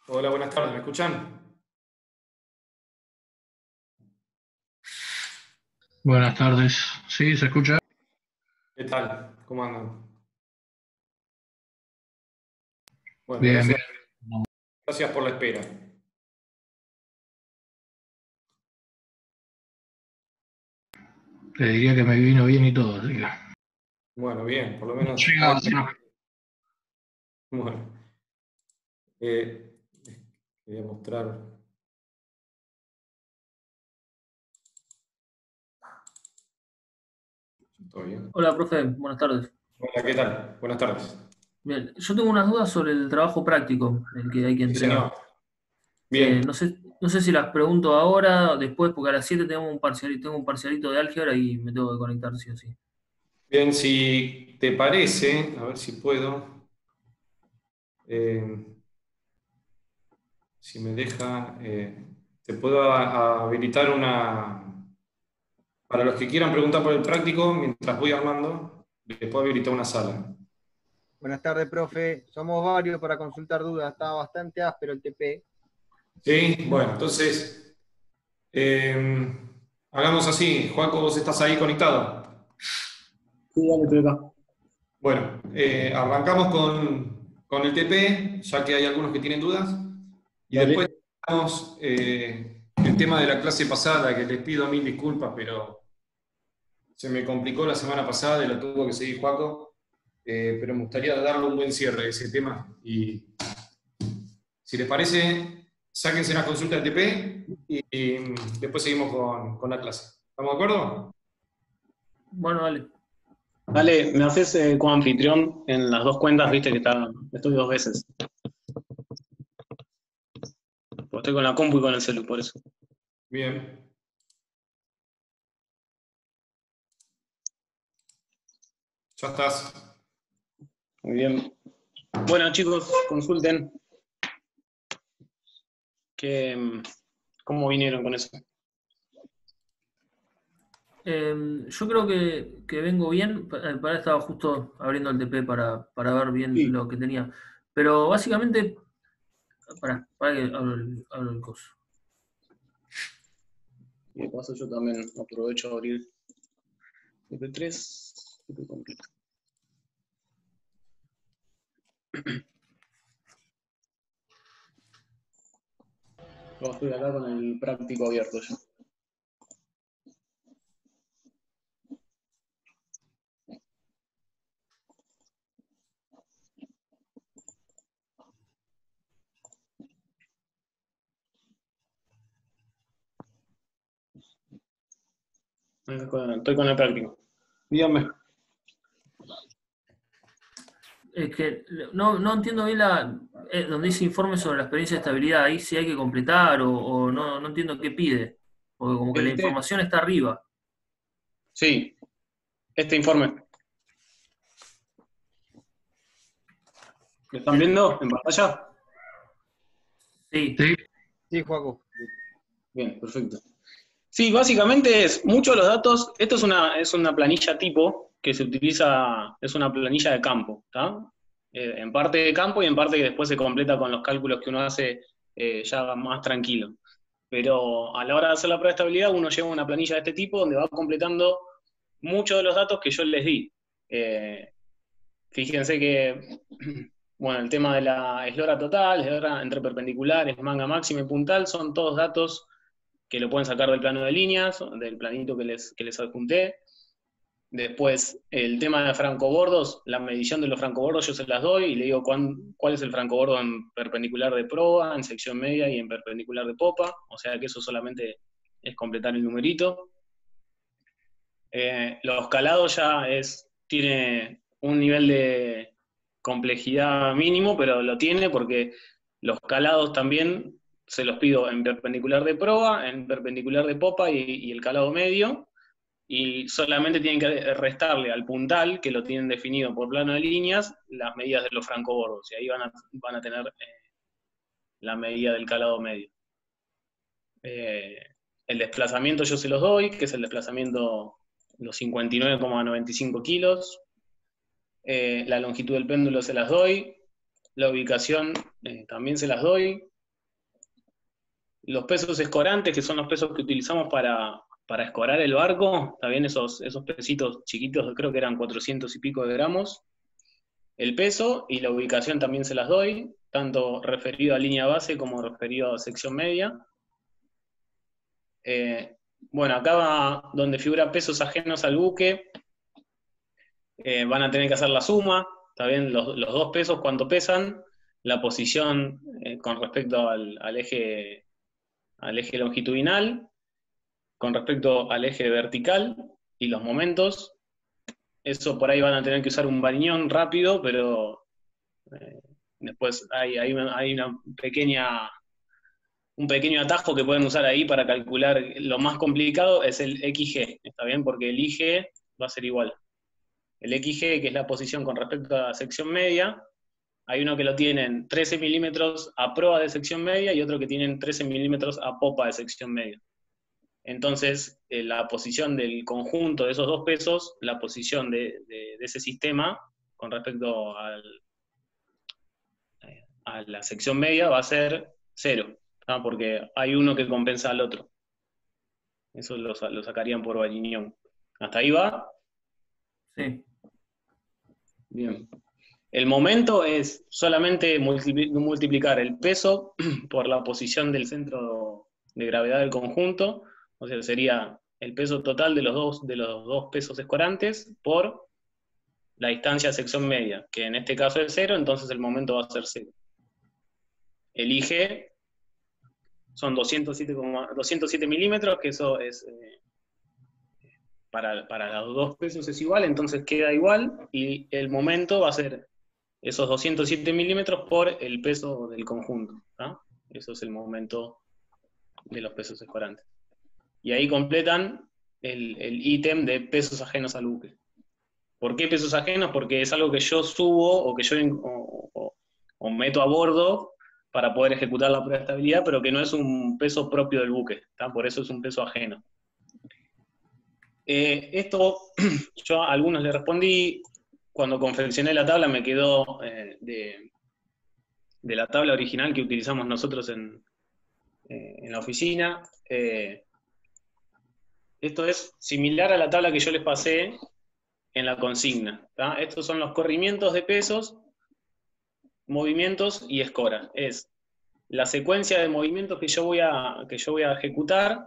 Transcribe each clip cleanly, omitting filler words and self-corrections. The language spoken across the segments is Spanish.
Hola, buenas tardes, ¿me escuchan? Buenas tardes. Sí, ¿se escucha? ¿Qué tal? ¿Cómo andan? Bueno, Bien, gracias, bien. gracias por la espera. Te diría que me vino bien y todo, así que. Bueno, bien, por lo menos Llega, alguien. sí, no. Bueno, eh, quería mostrar. ¿Todo bien? Hola, profe, buenas tardes. Hola, ¿qué tal? Buenas tardes. Bien, yo tengo unas dudas sobre el trabajo práctico, el que hay que Sí, señor. entregar. Bien, No sé si las pregunto ahora o después, porque a las 7 tengo un parcialito de álgebra y me tengo que conectar sí o sí. bien, si te parece, a ver si puedo, eh, si me deja, te puedo habilitar para los que quieran preguntar por el práctico, mientras voy armando, les puedo habilitar una sala. Buenas tardes, profe. Somos varios para consultar dudas. Está bastante áspero el TP. Sí, bueno, entonces eh, hagamos así. Joaco, vos estás ahí conectado. Sí, dale, estoy acá. Bueno, arrancamos con el TP, ya que hay algunos que tienen dudas, y después Dale. hagamos el tema de la clase pasada, que les pido mil disculpas, pero se me complicó la semana pasada y la tuvo que seguir Joaco, pero me gustaría darle un buen cierre a ese tema. Y si les parece, sáquense la consulta del TP y después seguimos con la clase. ¿Estamos de acuerdo? Bueno, dale. Dale, me haces como anfitrión en las dos cuentas, viste que estoy dos veces. Porque estoy con la compu y con el celu, por eso. Bien. Ya estás. Muy bien. Bueno, chicos, consulten que, cómo vinieron con eso. Yo creo que vengo bien. Para estaba justo abriendo el TP para ver bien Sí. lo que tenía. Pero básicamente, para que abro el coso. Y de paso yo también aprovecho a abrir MP3, TP completo. Yo estoy acá con el práctico abierto ya. Estoy con el práctico. Díganme. Es que no entiendo bien donde dice informe sobre la experiencia de estabilidad. Ahí sí hay que completar o no entiendo qué pide. Porque como que la Este, información está arriba. sí, este informe. ¿Lo están viendo en pantalla? Sí. Sí, Sí, Juaco. Bien, perfecto. Sí, básicamente es muchos de los datos. Esto es una planilla tipo que se utiliza, es una planilla de campo, ¿está? En parte de campo y en parte que después se completa con los cálculos que uno hace ya más tranquilo. Pero a la hora de hacer la prueba de estabilidad, uno lleva una planilla de este tipo donde va completando muchos de los datos que yo les di. Eh, Fíjense que, bueno, el tema de la eslora total, eslora entre perpendiculares, manga máxima y puntal, son todos datos que lo pueden sacar del plano de líneas, del planito que les adjunté. Después, el tema de francobordos, la medición de los francobordos yo se las doy y le digo cuál es el francobordo en perpendicular de proa, en sección media y en perpendicular de popa, o sea que eso solamente es completar el numerito. Los calados tiene un nivel de complejidad mínimo, pero lo tiene porque los calados también se los pido en perpendicular de proa, en perpendicular de popa y el calado medio, y solamente tienen que restarle al puntal, que lo tienen definido por plano de líneas, las medidas de los francobordos, y ahí van a tener la medida del calado medio. Eh, el desplazamiento yo se los doy, que es el desplazamiento los 59,95 kilos. La longitud del péndulo se las doy. La ubicación también se las doy. los pesos escorantes, que son los pesos que utilizamos para escorar el barco, está bien, esos pesitos chiquitos, creo que eran 400 y pico de gramos. El peso y la ubicación también se las doy, tanto referido a línea base como referido a sección media. Bueno, acá va donde figura pesos ajenos al buque, van a tener que hacer la suma, está bien, los dos pesos, cuánto pesan, la posición con respecto al eje longitudinal, con respecto al eje vertical y los momentos. Eso por ahí van a tener que usar un bariñón rápido, pero después hay un pequeño atajo que pueden usar ahí para calcular. Lo más complicado es el XG, ¿está bien? Porque el IG va a ser igual. El XG, que es la posición con respecto a la sección media, hay uno que lo tienen 13 milímetros a proa de sección media y otro que tienen 13 milímetros a popa de sección media. Entonces, la posición del conjunto de esos dos pesos, la posición de ese sistema con respecto a la sección media va a ser 0, ¿no? Porque hay uno que compensa al otro. Eso lo sacarían por bariñón. ¿Hasta ahí va? Sí. Bien. El momento es solamente multiplicar el peso por la posición del centro de gravedad del conjunto. O sea, sería el peso total de los dos pesos escorantes por la distancia sección media, que en este caso es 0, entonces el momento va a ser 0. El IG son 207 milímetros, que eso es para los dos pesos es igual, entonces queda igual, y el momento va a ser esos 207 milímetros por el peso del conjunto, ¿tá? Eso es el momento de los pesos escorantes. Y ahí completan el ítem de pesos ajenos al buque. ¿Por qué pesos ajenos? Porque es algo que yo subo o que yo o meto a bordo para poder ejecutar la prueba de estabilidad, pero que no es un peso propio del buque, ¿tá? Por eso es un peso ajeno. Esto yo a algunos le respondí, cuando confeccioné la tabla me quedó de la tabla original que utilizamos nosotros en la oficina. Esto es similar a la tabla que yo les pasé en la consigna, ¿tá? Estos son los corrimientos de pesos, movimientos y escora. Es la secuencia de movimientos que yo voy a ejecutar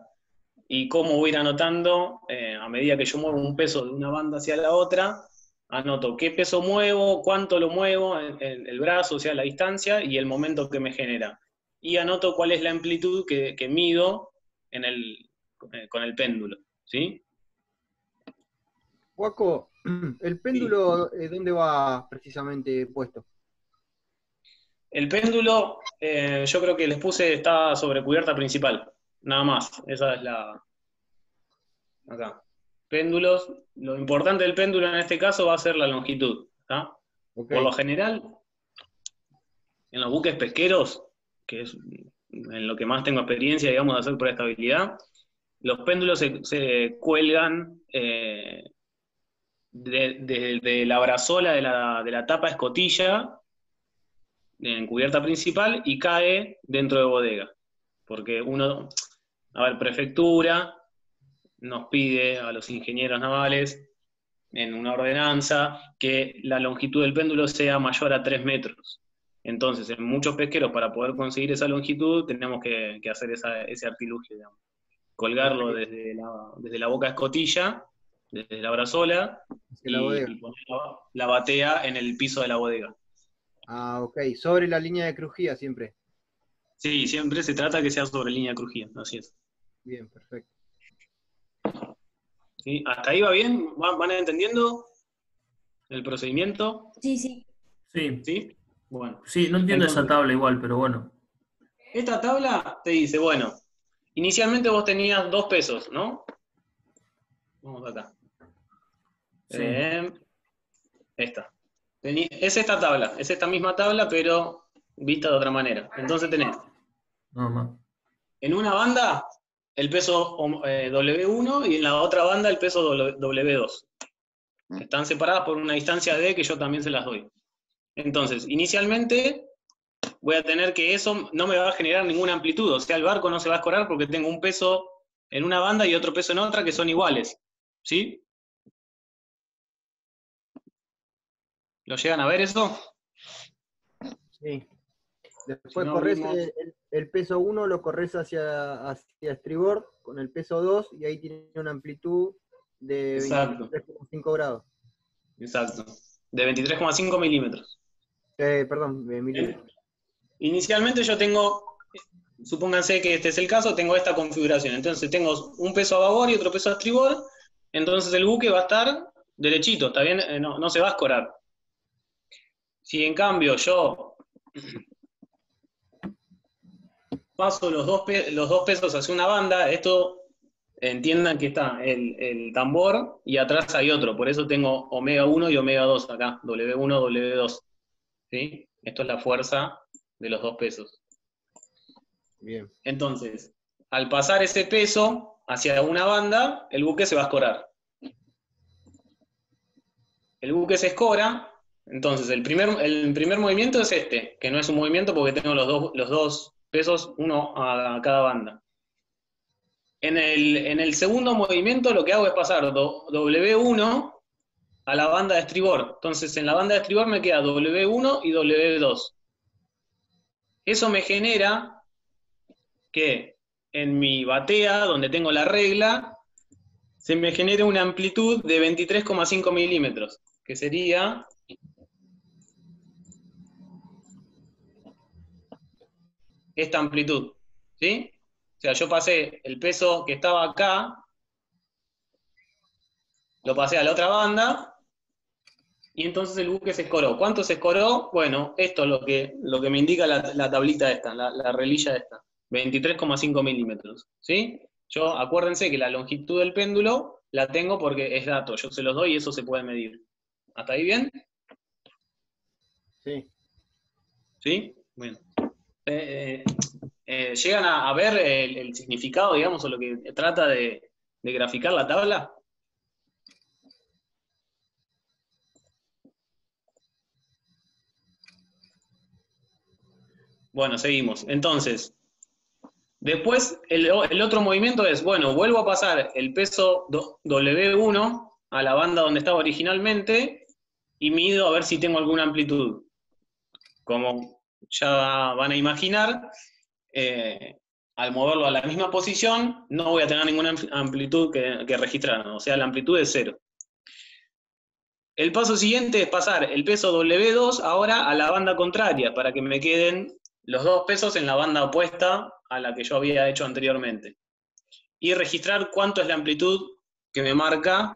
y cómo voy a ir anotando a medida que yo muevo un peso de una banda hacia la otra. Anoto qué peso muevo, cuánto lo muevo, el brazo, o sea, la distancia, y el momento que me genera. Y anoto cuál es la amplitud que mido con el péndulo, ¿sí? Joaco, ¿el péndulo ¿dónde va precisamente puesto? El péndulo, yo creo que les puse, está sobre cubierta principal, nada más. Esa es la... Acá. Péndulos, lo importante del péndulo en este caso va a ser la longitud, ¿tá? Okay. Por lo general, en los buques pesqueros, que es en lo que más tengo experiencia, digamos, de hacer por estabilidad, los péndulos se cuelgan de la brazola de la tapa escotilla en cubierta principal y cae dentro de bodega. Porque prefectura nos pide a los ingenieros navales en una ordenanza que la longitud del péndulo sea mayor a 3 metros. Entonces, en muchos pesqueros, para poder conseguir esa longitud, tenemos que hacer ese artilugio, digamos. Colgarlo desde la boca escotilla, desde la brazola, y poner la batea en el piso de la bodega. Ah, ok. Sobre la línea de crujía siempre. Sí, siempre se trata que sea sobre línea crujía, así es. Bien, perfecto. ¿Sí? ¿Hasta ahí va bien? ¿Van entendiendo el procedimiento? Sí, sí. Sí. ¿Sí? Bueno. Sí, no entiendo Entonces, esa tabla igual, pero bueno. Esta tabla te dice, bueno, inicialmente vos tenías 2 pesos, ¿no? Vamos acá. Sí. Es esta tabla, es esta misma tabla, pero vista de otra manera. Entonces tenés, Nada más. en una banda, el peso W1 y en la otra banda el peso W2. Están separadas por una distancia D que yo también se las doy. Entonces, inicialmente, voy a tener que eso no me va a generar ninguna amplitud. O sea, el barco no se va a escorar porque tengo un peso en una banda y otro peso en otra que son iguales. ¿Sí? ¿Lo llegan a ver eso? Sí. Después Si no, corres vimos- el peso 1, lo corres hacia estribor con el peso 2 y ahí tiene una amplitud de Exacto. 23,5 grados. Exacto. De 23,5 milímetros. Perdón, milímetros. Inicialmente yo tengo, supónganse que este es el caso, tengo esta configuración. Entonces tengo un peso a babor y otro peso a estribor. Entonces el buque va a estar derechito, ¿está bien? No se va a escorar. Si en cambio yo paso los dos pesos hacia una banda, esto entiendan que está el tambor y atrás hay otro. Por eso tengo omega 1 y omega 2 acá, W1, W2. ¿Sí? Esto es la fuerza de los dos pesos. Bien. Entonces, al pasar ese peso hacia una banda, el buque se va a escorar. El buque se escora, entonces el primer movimiento es este, que no es un movimiento porque tengo los dos pesos, uno a cada banda. En el segundo movimiento lo que hago es pasar W1 a la banda de estribor. Entonces en la banda de estribor me queda W1 y W2. Eso me genera que en mi batea, donde tengo la regla, se me genere una amplitud de 23,5 milímetros, que sería esta amplitud, ¿sí? O sea, yo pasé el peso que estaba acá, lo pasé a la otra banda, y entonces el buque se escoró. ¿Cuánto se escoró? Bueno, esto es lo que me indica la tablita esta, la relilla esta, 23,5 milímetros, ¿sí? Yo, acuérdense que la longitud del péndulo la tengo porque es dato, yo se los doy y eso se puede medir. ¿Hasta ahí bien? Sí. ¿Sí? Bueno. ¿Llegan a ver el significado, digamos, o lo que trata de graficar la tabla? Bueno, seguimos. Entonces, después el otro movimiento es, bueno, vuelvo a pasar el peso W1 a la banda donde estaba originalmente y mido a ver si tengo alguna amplitud. Como ya van a imaginar, al moverlo a la misma posición, no voy a tener ninguna amplitud que registrar, o sea, la amplitud es 0. El paso siguiente es pasar el peso W2 ahora a la banda contraria, para que me queden los dos pesos en la banda opuesta a la que yo había hecho anteriormente. Y registrar cuánto es la amplitud que me marca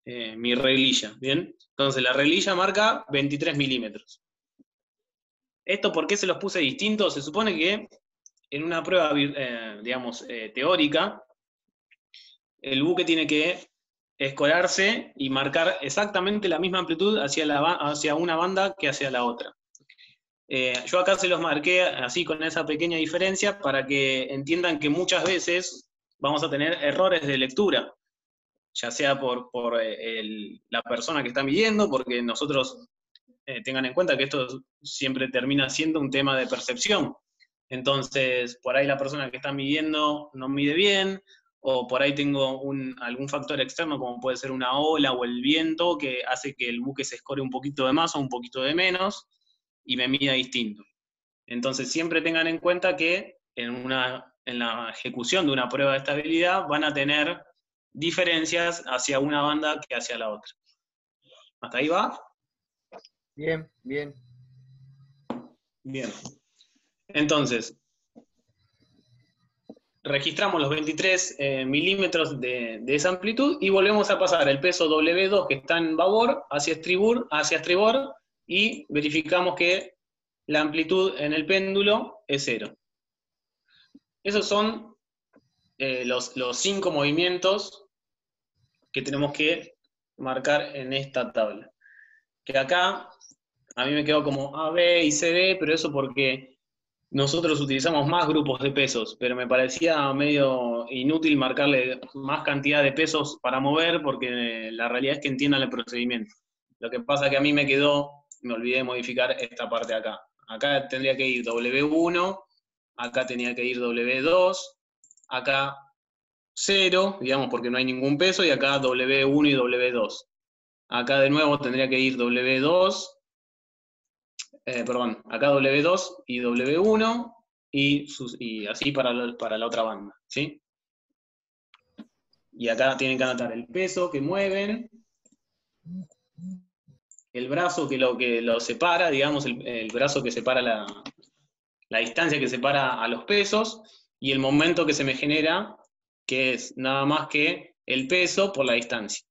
mi reglilla, ¿bien? Entonces la reglilla marca 23 milímetros. ¿Esto por qué se los puse distintos? Se supone que en una prueba, digamos, teórica, el buque tiene que escorarse y marcar exactamente la misma amplitud hacia una banda que hacia la otra. Yo acá se los marqué así con esa pequeña diferencia para que entiendan que muchas veces vamos a tener errores de lectura, ya sea por la persona que está midiendo, porque nosotros tengan en cuenta que esto siempre termina siendo un tema de percepción. Entonces, por ahí la persona que está midiendo no mide bien, o por ahí tengo algún factor externo, como puede ser una ola o el viento, que hace que el buque se escore un poquito de más o un poquito de menos, y me mida distinto. Entonces, siempre tengan en cuenta que en la ejecución de una prueba de estabilidad van a tener diferencias hacia una banda que hacia la otra. ¿Hasta ahí va? Bien, bien. Bien. Entonces, registramos los 23 milímetros de esa amplitud y volvemos a pasar el peso W2 que está en babor hacia estribor y verificamos que la amplitud en el péndulo es 0. Esos son los 5 movimientos que tenemos que marcar en esta tabla. Que acá a mí me quedó como A, B y C, D, pero eso porque nosotros utilizamos más grupos de pesos, pero me parecía medio inútil marcarle más cantidad de pesos para mover, porque la realidad es que entiendan el procedimiento. Lo que pasa es que a mí me olvidé de modificar esta parte de acá. acá tendría que ir W1, acá tenía que ir W2, acá 0, digamos, porque no hay ningún peso, y acá W1 y W2. Acá de nuevo tendría que ir W2, acá W2 y W1, y así para la otra banda, ¿sí? Y acá tienen que anotar el peso que mueven, el brazo que lo separa, digamos, el brazo que separa la distancia que separa a los pesos, y el momento que se me genera, que es nada más que el peso por la distancia.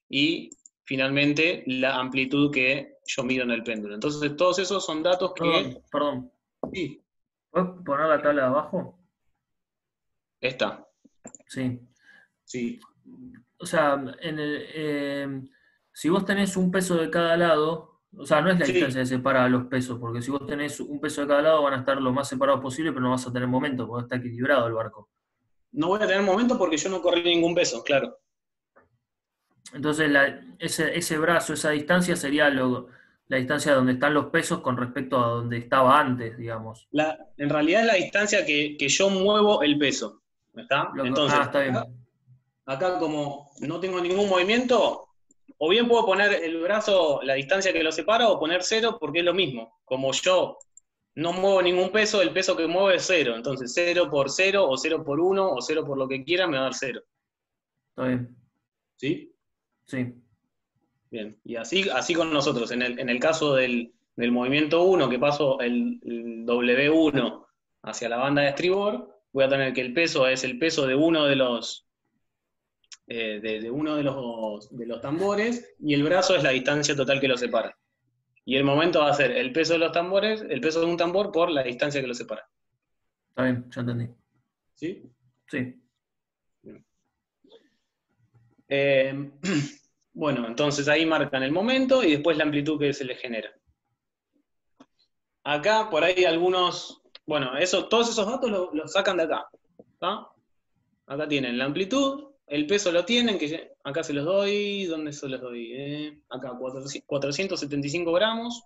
Y finalmente la amplitud que yo mido en el péndulo. Entonces todos esos son datos que... Perdón. Sí, ¿Puedes poner la tabla de abajo? esta. Sí. Sí. O sea, si vos tenés un peso de cada lado, o sea, no es la Sí. distancia que separa a los pesos, porque si vos tenés un peso de cada lado van a estar lo más separados posible, pero no vas a tener momento, porque está equilibrado el barco. No voy a tener momento porque yo no corrí ningún peso, claro. Entonces, ese brazo, esa distancia sería la distancia donde están los pesos con respecto a donde estaba antes, digamos. En realidad es la distancia que yo muevo el peso. ¿Está? Entonces, está bien. Acá como no tengo ningún movimiento, o bien puedo poner el brazo, la distancia que lo separa, o poner 0 porque es lo mismo. Como yo no muevo ningún peso, el peso que muevo es 0. Entonces 0 por 0, o 0 por 1, o 0 por lo que quiera, me va a dar 0. Está bien. ¿Sí? Sí. Bien. Y así con nosotros. En el caso del movimiento 1, que paso el W1 hacia la banda de estribor, voy a tener que el peso es el peso de uno de los de los tambores, y el brazo es la distancia total que los separa. Y el momento va a ser el peso de los tambores, el peso de un tambor por la distancia que los separa. Está bien, ya entendí. ¿Sí? Sí. Bueno, entonces ahí marcan el momento y después la amplitud que se les genera. Acá por ahí algunos, bueno, todos esos datos los sacan de acá. ¿Tá? Acá tienen la amplitud, el peso lo tienen, que acá se los doy, ¿dónde se los doy? Acá 475 gramos,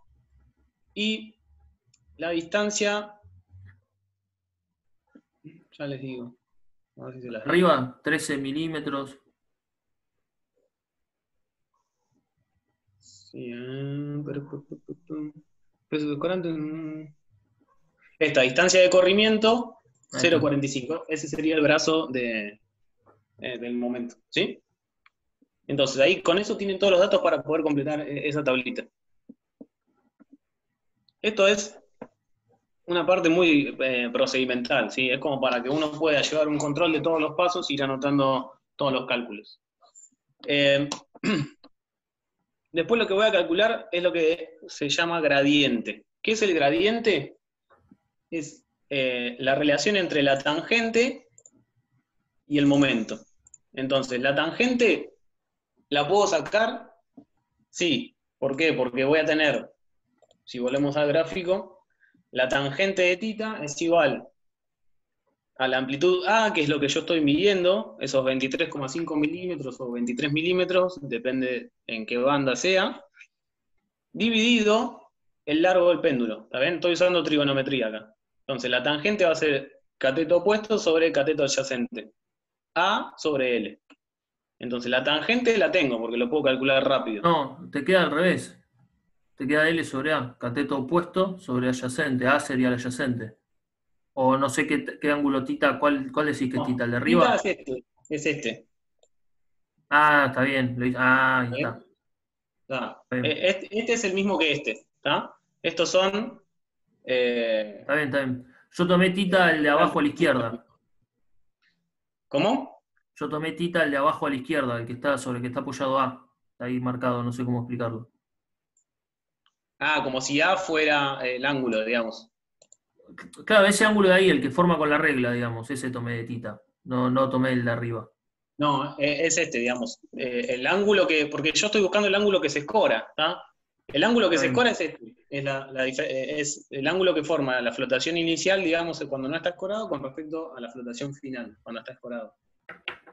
y la distancia, ya les digo, a ver si se las digo. Arriba, 13 milímetros. Sí, peso de corante. Esta distancia de corrimiento, 0,45. Ese sería el brazo del momento, ¿sí? Entonces ahí con eso tienen todos los datos para poder completar esa tablita. Esto es una parte muy procedimental, ¿sí? Es como para que uno pueda llevar un control de todos los pasos e ir anotando todos los cálculos. Después lo que voy a calcular es lo que se llama gradiente. ¿Qué es el gradiente? Es la relación entre la tangente y el momento. Entonces, la tangente la puedo sacar, sí. ¿Por qué? Porque voy a tener, si volvemos al gráfico, la tangente de θ es igual a la amplitud A, que es lo que yo estoy midiendo, esos 23,5 milímetros o 23 milímetros, depende en qué banda sea, dividido el largo del péndulo. ¿Está bien? Estoy usando trigonometría acá. Entonces la tangente va a ser cateto opuesto sobre cateto adyacente. A sobre L. Entonces la tangente la tengo porque lo puedo calcular rápido. No, te queda al revés. Te queda L sobre A, cateto opuesto sobre adyacente. A sería el adyacente. O no sé qué ángulo tita, ¿cuál decís que es tita? ¿El de arriba? Tita es este. Ah, está bien. Ahí está. Este es el mismo que este. ¿Está? Estos son... Está bien. Yo tomé tita el de abajo a la izquierda. ¿Cómo? Yo tomé tita el de abajo a la izquierda, el que está sobre el que está apoyado A. Está ahí marcado, no sé cómo explicarlo. Como si A fuera el ángulo, digamos. Claro, ese ángulo de ahí, el que forma con la regla, digamos, ese tomé de tita. No tomé el de arriba. No, es este, digamos. El ángulo que... Porque yo estoy buscando el ángulo que se escora, ¿está? El ángulo que se escora es este. Es el ángulo que forma la flotación inicial, digamos, cuando no está escorado, con respecto a la flotación final, cuando está escorado.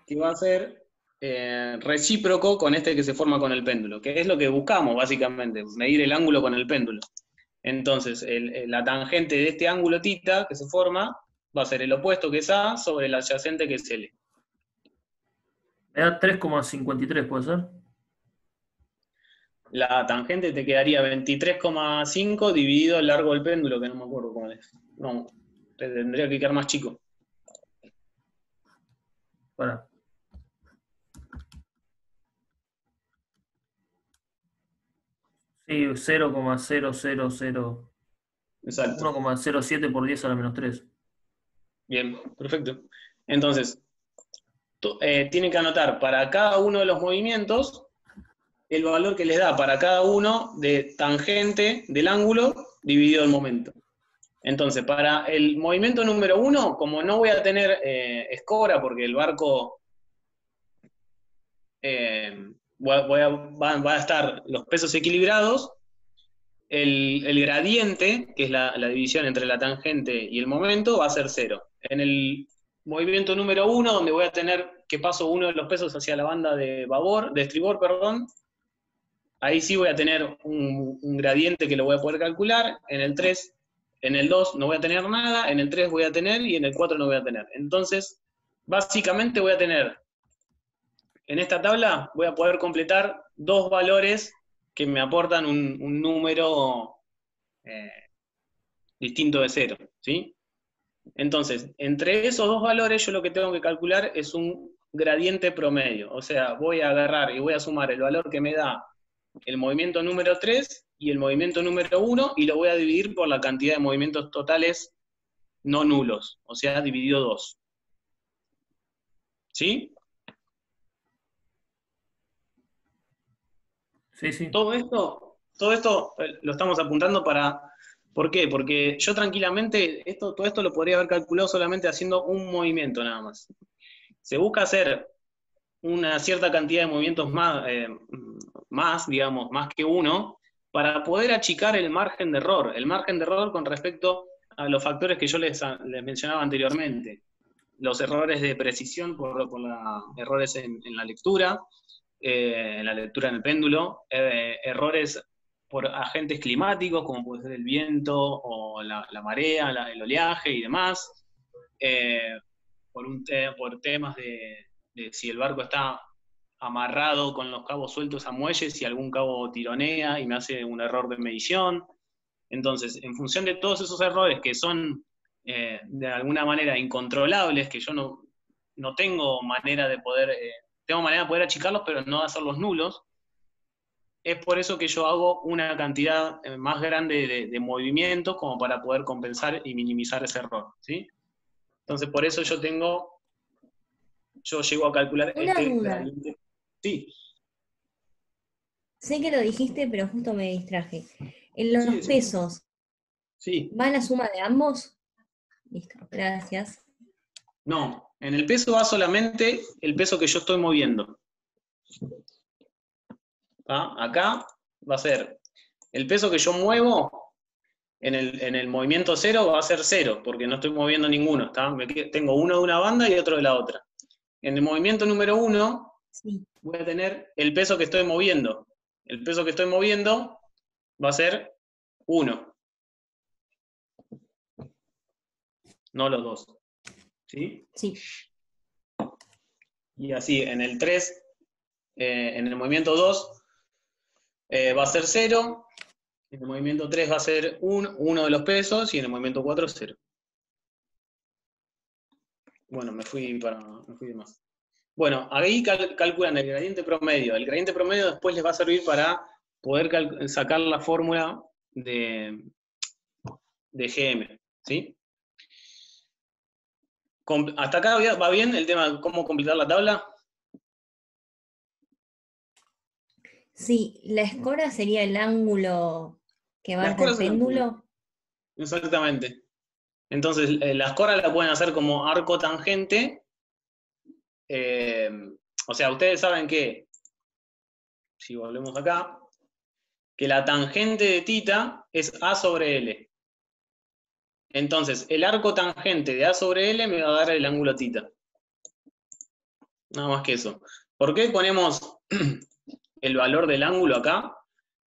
Que va a ser recíproco con este que se forma con el péndulo, que es lo que buscamos, básicamente, medir el ángulo con el péndulo. Entonces, la tangente de este ángulo θ que se forma va a ser el opuesto, que es A, sobre el adyacente, que es L. Me da 3,53, ¿puede ser? La tangente te quedaría 23,5 dividido el largo del péndulo, que no me acuerdo cuál es. No, te tendría que quedar más chico. Para. Sí, 0,000. Exacto. 1,07 por 10 a la menos 3. Bien, perfecto. Entonces, tienen que anotar para cada uno de los movimientos el valor que les da para cada uno de tangente del ángulo dividido el momento. Entonces, para el movimiento número 1, como no voy a tener escora porque el barco va a estar los pesos equilibrados, el gradiente, que es la división entre la tangente y el momento, va a ser 0. En el movimiento número 1, donde voy a tener que paso uno de los pesos hacia la banda de estribor, perdón, ahí sí voy a tener un gradiente que lo voy a poder calcular. En el 3, en el 2 no voy a tener nada, en el 3 voy a tener y en el 4 no voy a tener. Entonces, básicamente voy a tener, en esta tabla voy a poder completar dos valores que me aportan un número distinto de 0, ¿sí? Entonces, entre esos dos valores yo lo que tengo que calcular es un gradiente promedio. O sea, voy a agarrar y voy a sumar el valor que me da el movimiento número 3 y el movimiento número 1 y lo voy a dividir por la cantidad de movimientos totales no nulos, o sea, dividido 2. ¿Sí? Sí, sí. Todo esto lo estamos apuntando para... ¿Por qué? Porque yo tranquilamente todo esto lo podría haber calculado solamente haciendo un movimiento nada más. Se busca hacer una cierta cantidad de movimientos más que uno, para poder achicar el margen de error. El margen de error con respecto a los factores que yo les mencionaba anteriormente. Los errores de precisión por errores en la lectura en el péndulo, errores por agentes climáticos, como puede ser el viento o la marea, el oleaje y demás, por temas de si el barco está amarrado con los cabos sueltos a muelles, si algún cabo tironea y me hace un error de medición. Entonces, en función de todos esos errores que son de alguna manera incontrolables, que yo no tengo manera de poder... tengo manera de poder achicarlos, pero no de hacerlos nulos. Es por eso que yo hago una cantidad más grande de movimientos como para poder compensar y minimizar ese error, ¿sí? Entonces, por eso yo llego a calcular Una duda. gradiente. Sí. Sé que lo dijiste, pero justo me distraje. En los Sí. pesos, Sí. ¿va la suma de ambos? Listo, gracias. No, en el peso va solamente el peso que yo estoy moviendo. ¿Ah? Acá va a ser el peso que yo muevo en el movimiento 0 va a ser 0, porque no estoy moviendo ninguno. ¿Está? Tengo uno de una banda y otro de la otra. En el movimiento número 1 Sí. voy a tener el peso que estoy moviendo. El peso que estoy moviendo va a ser 1. No los dos. ¿Sí? Sí. Y así, en el 3, en el movimiento 2, va a ser 0, en el movimiento 3 va a ser 1 de los pesos, y en el movimiento 4, 0. Bueno, me fui de más. Bueno, ahí calculan el gradiente promedio. El gradiente promedio después les va a servir para poder sacar la fórmula de GM, ¿sí? ¿Hasta acá va bien el tema de cómo completar la tabla? Sí, la escora sería el ángulo que marca el péndulo. Exactamente. Entonces, la escora la pueden hacer como arco tangente. O sea, ustedes saben que, si volvemos acá, que la tangente de θ es A sobre L. Entonces, el arco tangente de A sobre L me va a dar el ángulo θ. Nada más que eso. ¿Por qué ponemos el valor del ángulo acá?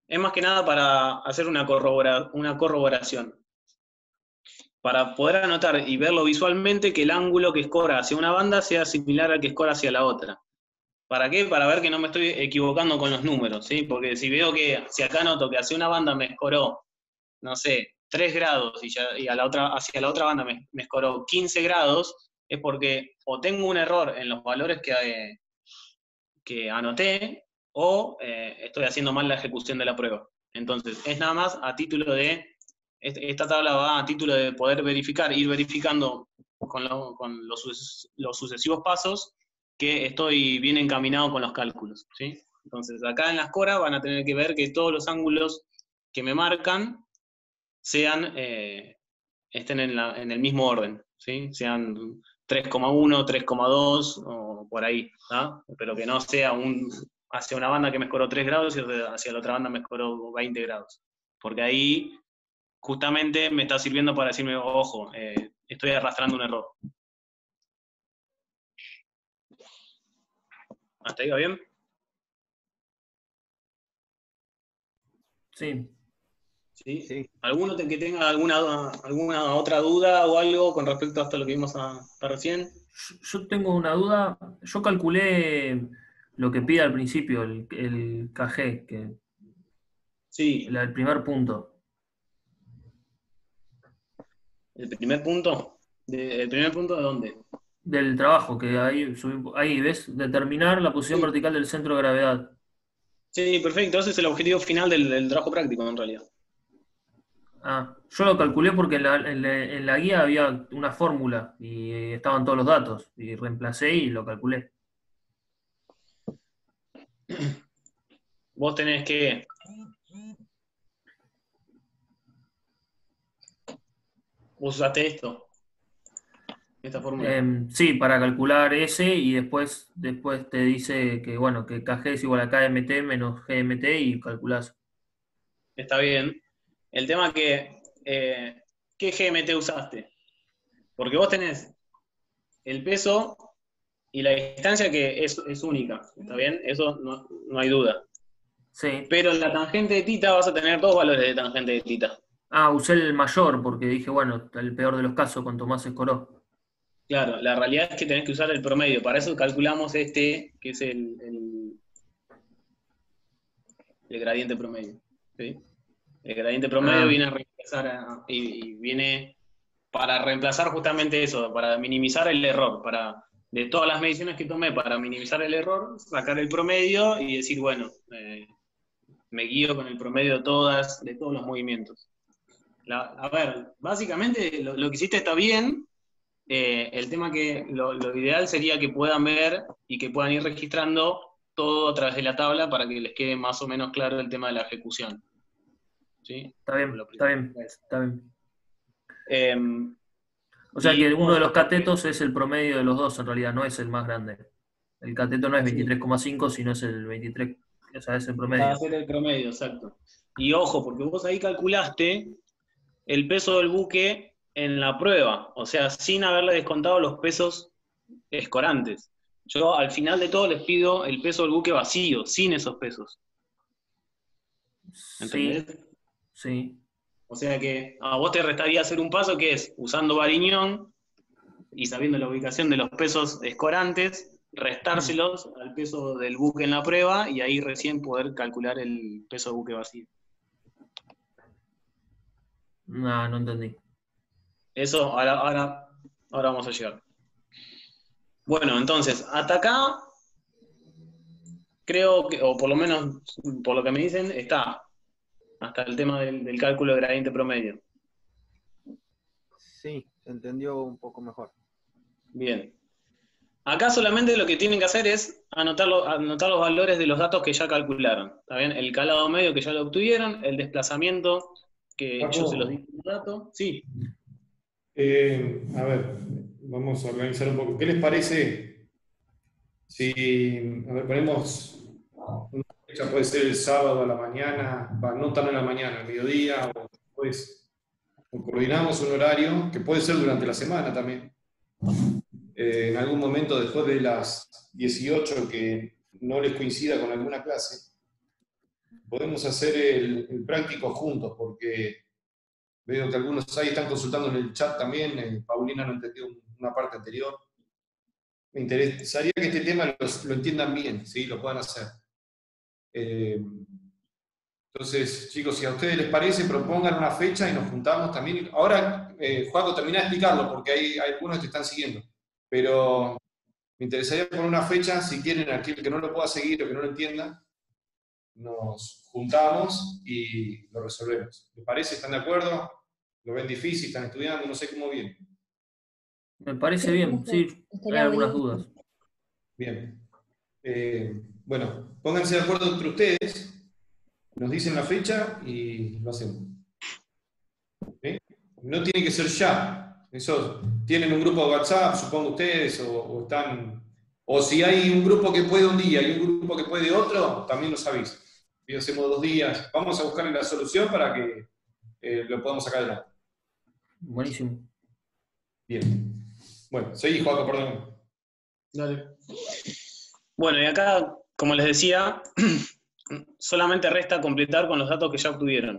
Es más que nada para hacer una corroboración. Para poder anotar y verlo visualmente que el ángulo que escora hacia una banda sea similar al que escora hacia la otra. ¿Para qué? Para ver que no me estoy equivocando con los números, ¿sí? Porque si veo que, si acá noto que hacia una banda me escoró, no sé, 3 grados y hacia la otra banda me escoró 15 grados, es porque o tengo un error en los valores que anoté o estoy haciendo mal la ejecución de la prueba. Entonces, es nada más a título de, esta tabla va a título de poder verificar, ir verificando con los sucesivos pasos que estoy bien encaminado con los cálculos, ¿sí? Entonces, acá en la escora van a tener que ver que todos los ángulos que me marcan estén en el mismo orden, ¿sí? Sean 3,1, 3,2 o por ahí, ¿no? Pero que no sea hacia una banda que me escoró 3 grados y hacia la otra banda me escoró 20 grados. Porque ahí justamente me está sirviendo para decirme, ojo, estoy arrastrando un error. ¿Hasta ahí va bien? Sí. ¿Sí? Sí. ¿Alguno que tenga alguna otra duda o algo con respecto a esto lo que vimos hasta recién? Yo tengo una duda. Yo calculé lo que pide al principio, el KG, Sí. el primer punto. ¿El primer punto? ¿El primer punto de dónde? Del trabajo, que ahí ves, determinar la posición Sí. vertical del centro de gravedad. Sí, perfecto. Ese es el objetivo final del trabajo práctico, en realidad. Ah, yo lo calculé porque en la guía había una fórmula y estaban todos los datos. Y reemplacé y lo calculé. Vos tenés que... Vos usaste esta fórmula. Sí, para calcular ese y después te dice que, bueno, que KG es igual a KMT menos GMT y calculás. Está bien. El tema que... ¿qué GMT usaste? Porque vos tenés el peso y la distancia que es única, ¿está bien? Eso no hay duda. Sí. Pero en la tangente de tita vas a tener 2 valores de tangente de tita. Ah, usé el mayor porque dije, bueno, el peor de los casos, cuanto más escoró. Claro, la realidad es que tenés que usar el promedio. Para eso calculamos que es el gradiente promedio. ¿Sí? El gradiente promedio viene a reemplazar y viene para reemplazar justamente eso, para minimizar el error, de todas las mediciones que tomé, para minimizar el error, sacar el promedio y decir, bueno, me guío con el promedio de todos los movimientos. A ver, básicamente lo que hiciste está bien. El tema que lo ideal sería que puedan ver y que puedan ir registrando todo a través de la tabla para que les quede más o menos claro el tema de la ejecución. ¿Sí? Está bien, está bien, está bien. O sea que uno de los catetos es el promedio de los dos, en realidad, no es el más grande. El cateto no es 23,5, sino es el 23, o sea, es el promedio. Va a ser el promedio, exacto. Y ojo, porque vos ahí calculaste el peso del buque en la prueba, o sea, sin haberle descontado los pesos escorantes. Yo al final de todo les pido el peso del buque vacío, sin esos pesos. ¿Entendés? Sí. O sea que a vos te restaría hacer un paso que es, usando Variñón y sabiendo la ubicación de los pesos escorantes, restárselos al peso del buque en la prueba y ahí recién poder calcular el peso del buque vacío. No entendí. Eso ahora vamos a llegar. Bueno, entonces, hasta acá creo que, o por lo menos por lo que me dicen, está hasta el tema del cálculo de gradiente promedio. Sí, se entendió un poco mejor. Bien. Acá solamente lo que tienen que hacer es anotar los valores de los datos que ya calcularon. ¿Está bien? El calado medio que ya lo obtuvieron, el desplazamiento que yo se los di como dato. Sí. A ver, vamos a organizar un poco. ¿Qué les parece si, a ver, ponemos una fecha, puede ser el sábado a la mañana, no tan a la mañana, al mediodía, o después, o coordinamos un horario, que puede ser durante la semana también, en algún momento después de las 18 que no les coincida con alguna clase, podemos hacer el práctico juntos, porque veo que algunos ahí están consultando en el chat también. Paulina no entendió una parte anterior. Me interesaría que este tema lo entiendan bien, ¿sí? Lo puedan hacer. Entonces, chicos, si a ustedes les parece, propongan una fecha y nos juntamos también. Ahora, Joaco, termina de explicarlo, porque hay algunos que están siguiendo. Pero me interesaría poner una fecha, si quieren, aquel que no lo pueda seguir o que no lo entienda, nos juntamos y lo resolvemos. ¿Les parece? ¿Están de acuerdo? ¿Lo ven difícil? ¿Están estudiando? No sé cómo viene. Me parece bien, sí, hay algunas dudas. Bien. Bueno, pónganse de acuerdo entre ustedes, nos dicen la fecha y lo hacemos. ¿Sí? No tiene que ser ya. Eso, tienen un grupo de WhatsApp, supongo ustedes, o están. O si hay un grupo que puede un día y un grupo que puede otro, también nos avisan. Y hacemos 2 días. Vamos a buscarle la solución para que lo podamos sacar adelante. Buenísimo. Bien. Bueno, seguí, Joaco, perdón. Dale. Bueno, y acá, como les decía, solamente resta completar con los datos que ya obtuvieron.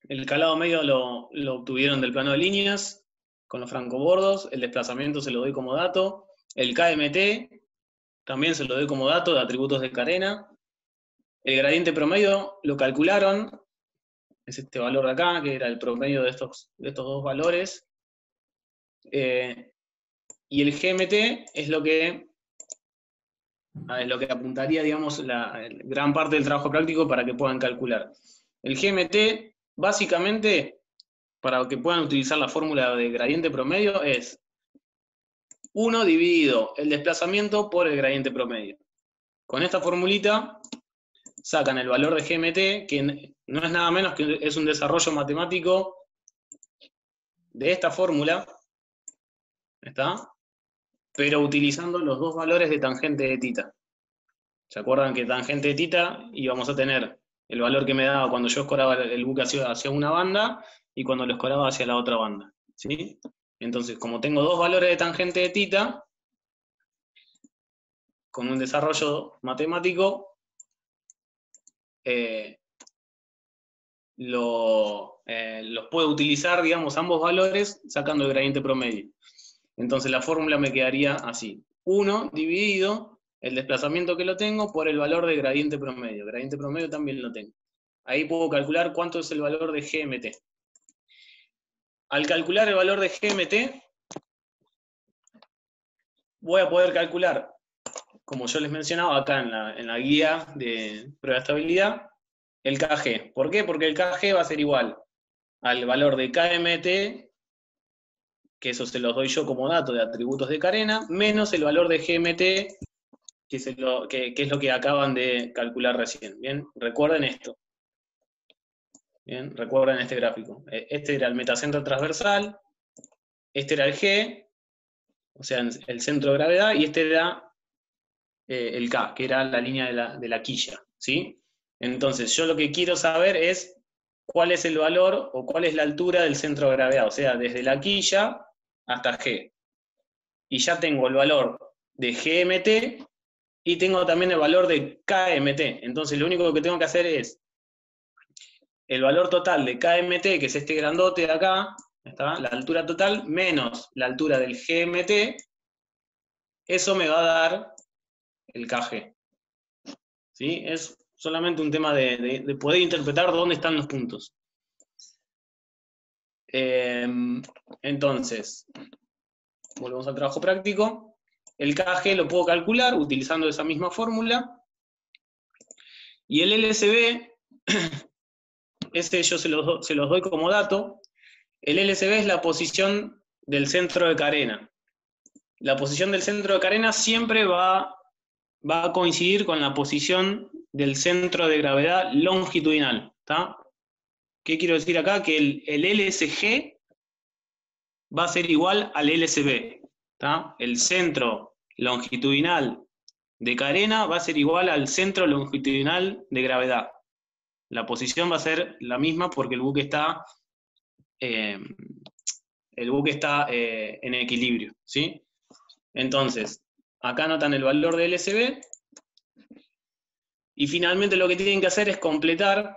El calado medio lo obtuvieron del plano de líneas, con los francobordos. El desplazamiento se lo doy como dato. El KMT también se lo doy como dato de atributos de carena. El gradiente promedio lo calcularon. Es este valor de acá, que era el promedio de estos 2 valores. Y el GMT es lo que apuntaría, digamos, gran parte del trabajo práctico para que puedan calcular. El GMT, básicamente, para que puedan utilizar la fórmula de gradiente promedio, es 1 dividido el desplazamiento por el gradiente promedio. Con esta formulita sacan el valor de GMT, que no es nada menos que es un desarrollo matemático de esta fórmula, ¿está? Pero utilizando los 2 valores de tangente de tita. ¿Se acuerdan que tangente de tita íbamos a tener el valor que me daba cuando yo escoraba el buque hacia una banda y cuando lo escoraba hacia la otra banda? ¿Sí? Entonces, como tengo 2 valores de tangente de tita, con un desarrollo matemático, los puedo utilizar, digamos, ambos valores sacando el gradiente promedio. Entonces la fórmula me quedaría así. 1 dividido el desplazamiento que lo tengo por el valor de gradiente promedio. Gradiente promedio también lo tengo. Ahí puedo calcular cuánto es el valor de GMT. Al calcular el valor de GMT, voy a poder calcular, como yo les mencionaba acá en la guía de prueba de estabilidad, el KG. ¿Por qué? Porque el KG va a ser igual al valor de KMT, que eso se los doy yo como dato de atributos de carena, menos el valor de GMT, que es lo que acaban de calcular recién. Bien, recuerden esto. Bien, recuerden este gráfico. Este era el metacentro transversal, este era el G, o sea, el centro de gravedad, y este era el K, que era la línea de la quilla, ¿sí? Entonces, yo lo que quiero saber es cuál es el valor o cuál es la altura del centro de gravedad, o sea, desde la quilla hasta G. Y ya tengo el valor de GMT y tengo también el valor de KMT. Entonces, lo único que tengo que hacer es el valor total de KMT, que es este grandote de acá, ¿está? La altura total, menos la altura del GMT, eso me va a dar el KG. ¿Sí? Es solamente un tema de poder interpretar dónde están los puntos. Entonces, volvemos al trabajo práctico. El KG lo puedo calcular utilizando esa misma fórmula. Y el LSB, ese yo se los doy como dato. El LSB es la posición del centro de carena. La posición del centro de carena siempre va a coincidir con la posición del centro de gravedad longitudinal. ¿Tá? ¿Qué quiero decir acá? Que el LSG va a ser igual al LSB. ¿Tá? El centro longitudinal de carena va a ser igual al centro longitudinal de gravedad. La posición va a ser la misma porque el buque está en equilibrio, ¿sí? Entonces, acá anotan el valor de LSB Y finalmente lo que tienen que hacer es completar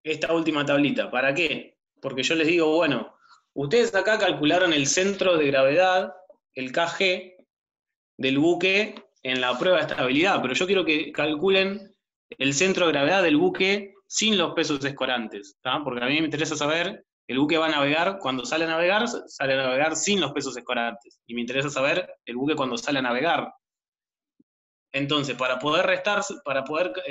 esta última tablita. ¿Para qué? Porque yo les digo, bueno, ustedes acá calcularon el centro de gravedad, el KG, del buque en la prueba de estabilidad, pero yo quiero que calculen el centro de gravedad del buque sin los pesos escorantes, ¿tá? Porque a mí me interesa saber, el buque va a navegar, cuando sale a navegar sin los pesos escorantes, y me interesa saber el buque cuando sale a navegar. Entonces, para poder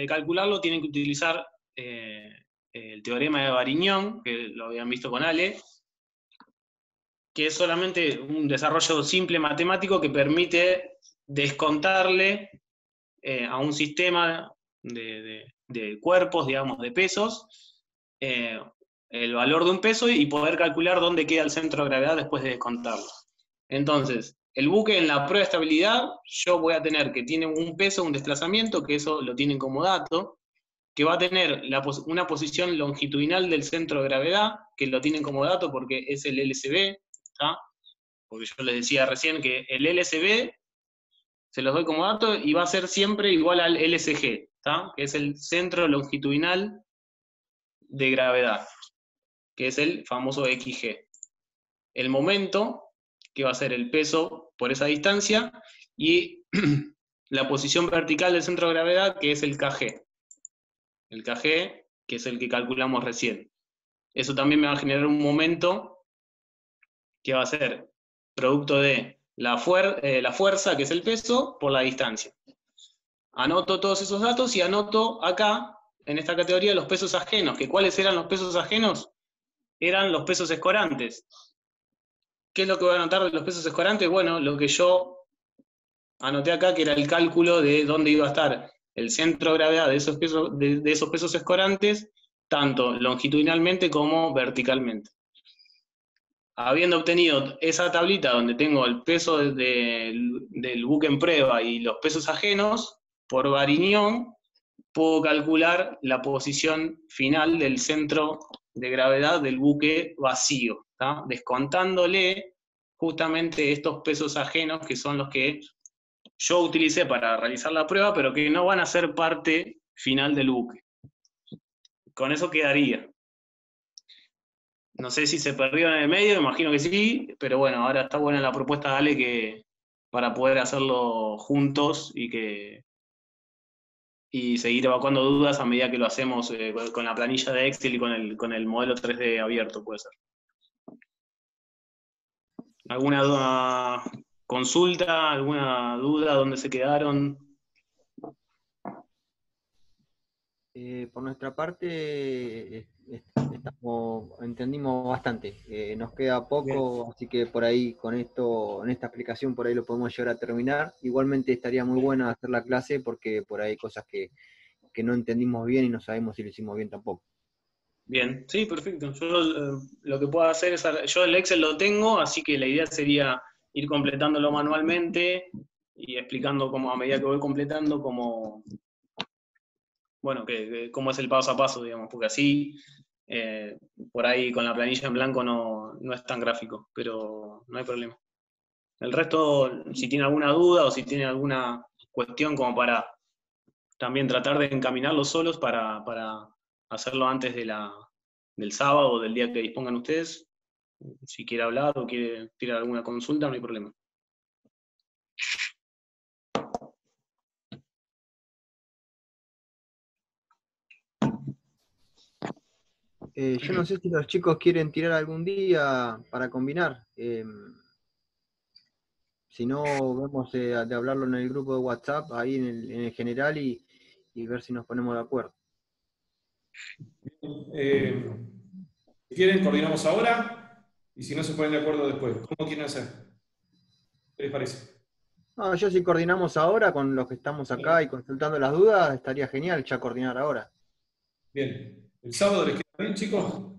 calcularlo, tienen que utilizar el teorema de Varignon, que lo habían visto con Ale, que es solamente un desarrollo simple matemático que permite descontarle a un sistema de cuerpos, digamos, de pesos, el valor de un peso y poder calcular dónde queda el centro de gravedad después de descontarlo. Entonces, el buque en la prueba de estabilidad, yo voy a tener que tiene un peso, un desplazamiento, que eso lo tienen como dato, que va a tener una posición longitudinal del centro de gravedad, que lo tienen como dato porque es el LSB, ¿tá? Porque yo les decía recién que el LSB se los doy como dato y va a ser siempre igual al LSG, ¿tá? Que es el centro longitudinal de gravedad, que es el famoso XG. El momento, que va a ser el peso por esa distancia, y la posición vertical del centro de gravedad, que es el KG. El KG, que es el que calculamos recién. Eso también me va a generar un momento que va a ser producto de la fuerza, que es el peso, por la distancia. Anoto todos esos datos y anoto acá, en esta categoría, los pesos ajenos. ¿Que cuáles eran los pesos ajenos? Eran los pesos escorantes. ¿Qué es lo que voy a anotar de los pesos escorantes? Bueno, lo que yo anoté acá, que era el cálculo de dónde iba a estar el centro de gravedad de esos pesos escorantes, tanto longitudinalmente como verticalmente. Habiendo obtenido esa tablita donde tengo el peso del buque en prueba y los pesos ajenos, por Varignon puedo calcular la posición final del centro de gravedad del buque vacío, ¿tá? Descontándole justamente estos pesos ajenos, que son los que yo utilicé para realizar la prueba, pero que no van a ser parte final del buque. Con eso quedaría. No sé si se perdió en el medio, imagino que sí, pero bueno, ahora está buena la propuesta de Ale para poder hacerlo juntos y seguir evacuando dudas a medida que lo hacemos con la planilla de Excel y con el modelo 3D abierto, puede ser. ¿Alguna consulta, alguna duda? ¿Dónde se quedaron? Por nuestra parte, entendimos bastante. Nos queda poco, bien. Así que por ahí con esta explicación por ahí lo podemos llegar a terminar. Igualmente estaría muy bueno hacer la clase porque por ahí hay cosas que no entendimos bien y no sabemos si lo hicimos bien tampoco. Bien, sí, perfecto. Yo lo que puedo hacer es, yo el Excel lo tengo, así que la idea sería ir completándolo manualmente y explicando cómo a medida que voy completando cómo es el paso a paso, digamos, porque así por ahí con la planilla en blanco no es tan gráfico, pero no hay problema. El resto, si tiene alguna duda o si tiene alguna cuestión como para también tratar de encaminarlo solos para hacerlo antes del sábado o del día que dispongan ustedes, si quiere hablar o quiere tirar alguna consulta, no hay problema. Yo no sé si los chicos quieren tirar algún día para combinar. Si no, vemos de hablarlo en el grupo de WhatsApp, ahí en el general, y ver si nos ponemos de acuerdo. Si quieren, coordinamos ahora, y si no se ponen de acuerdo después. ¿Cómo quieren hacer? ¿Qué les parece? No, yo si coordinamos ahora con los que estamos acá y consultando las dudas, estaría genial ya coordinar ahora. Bien. ¿El sábado les queda bien, chicos?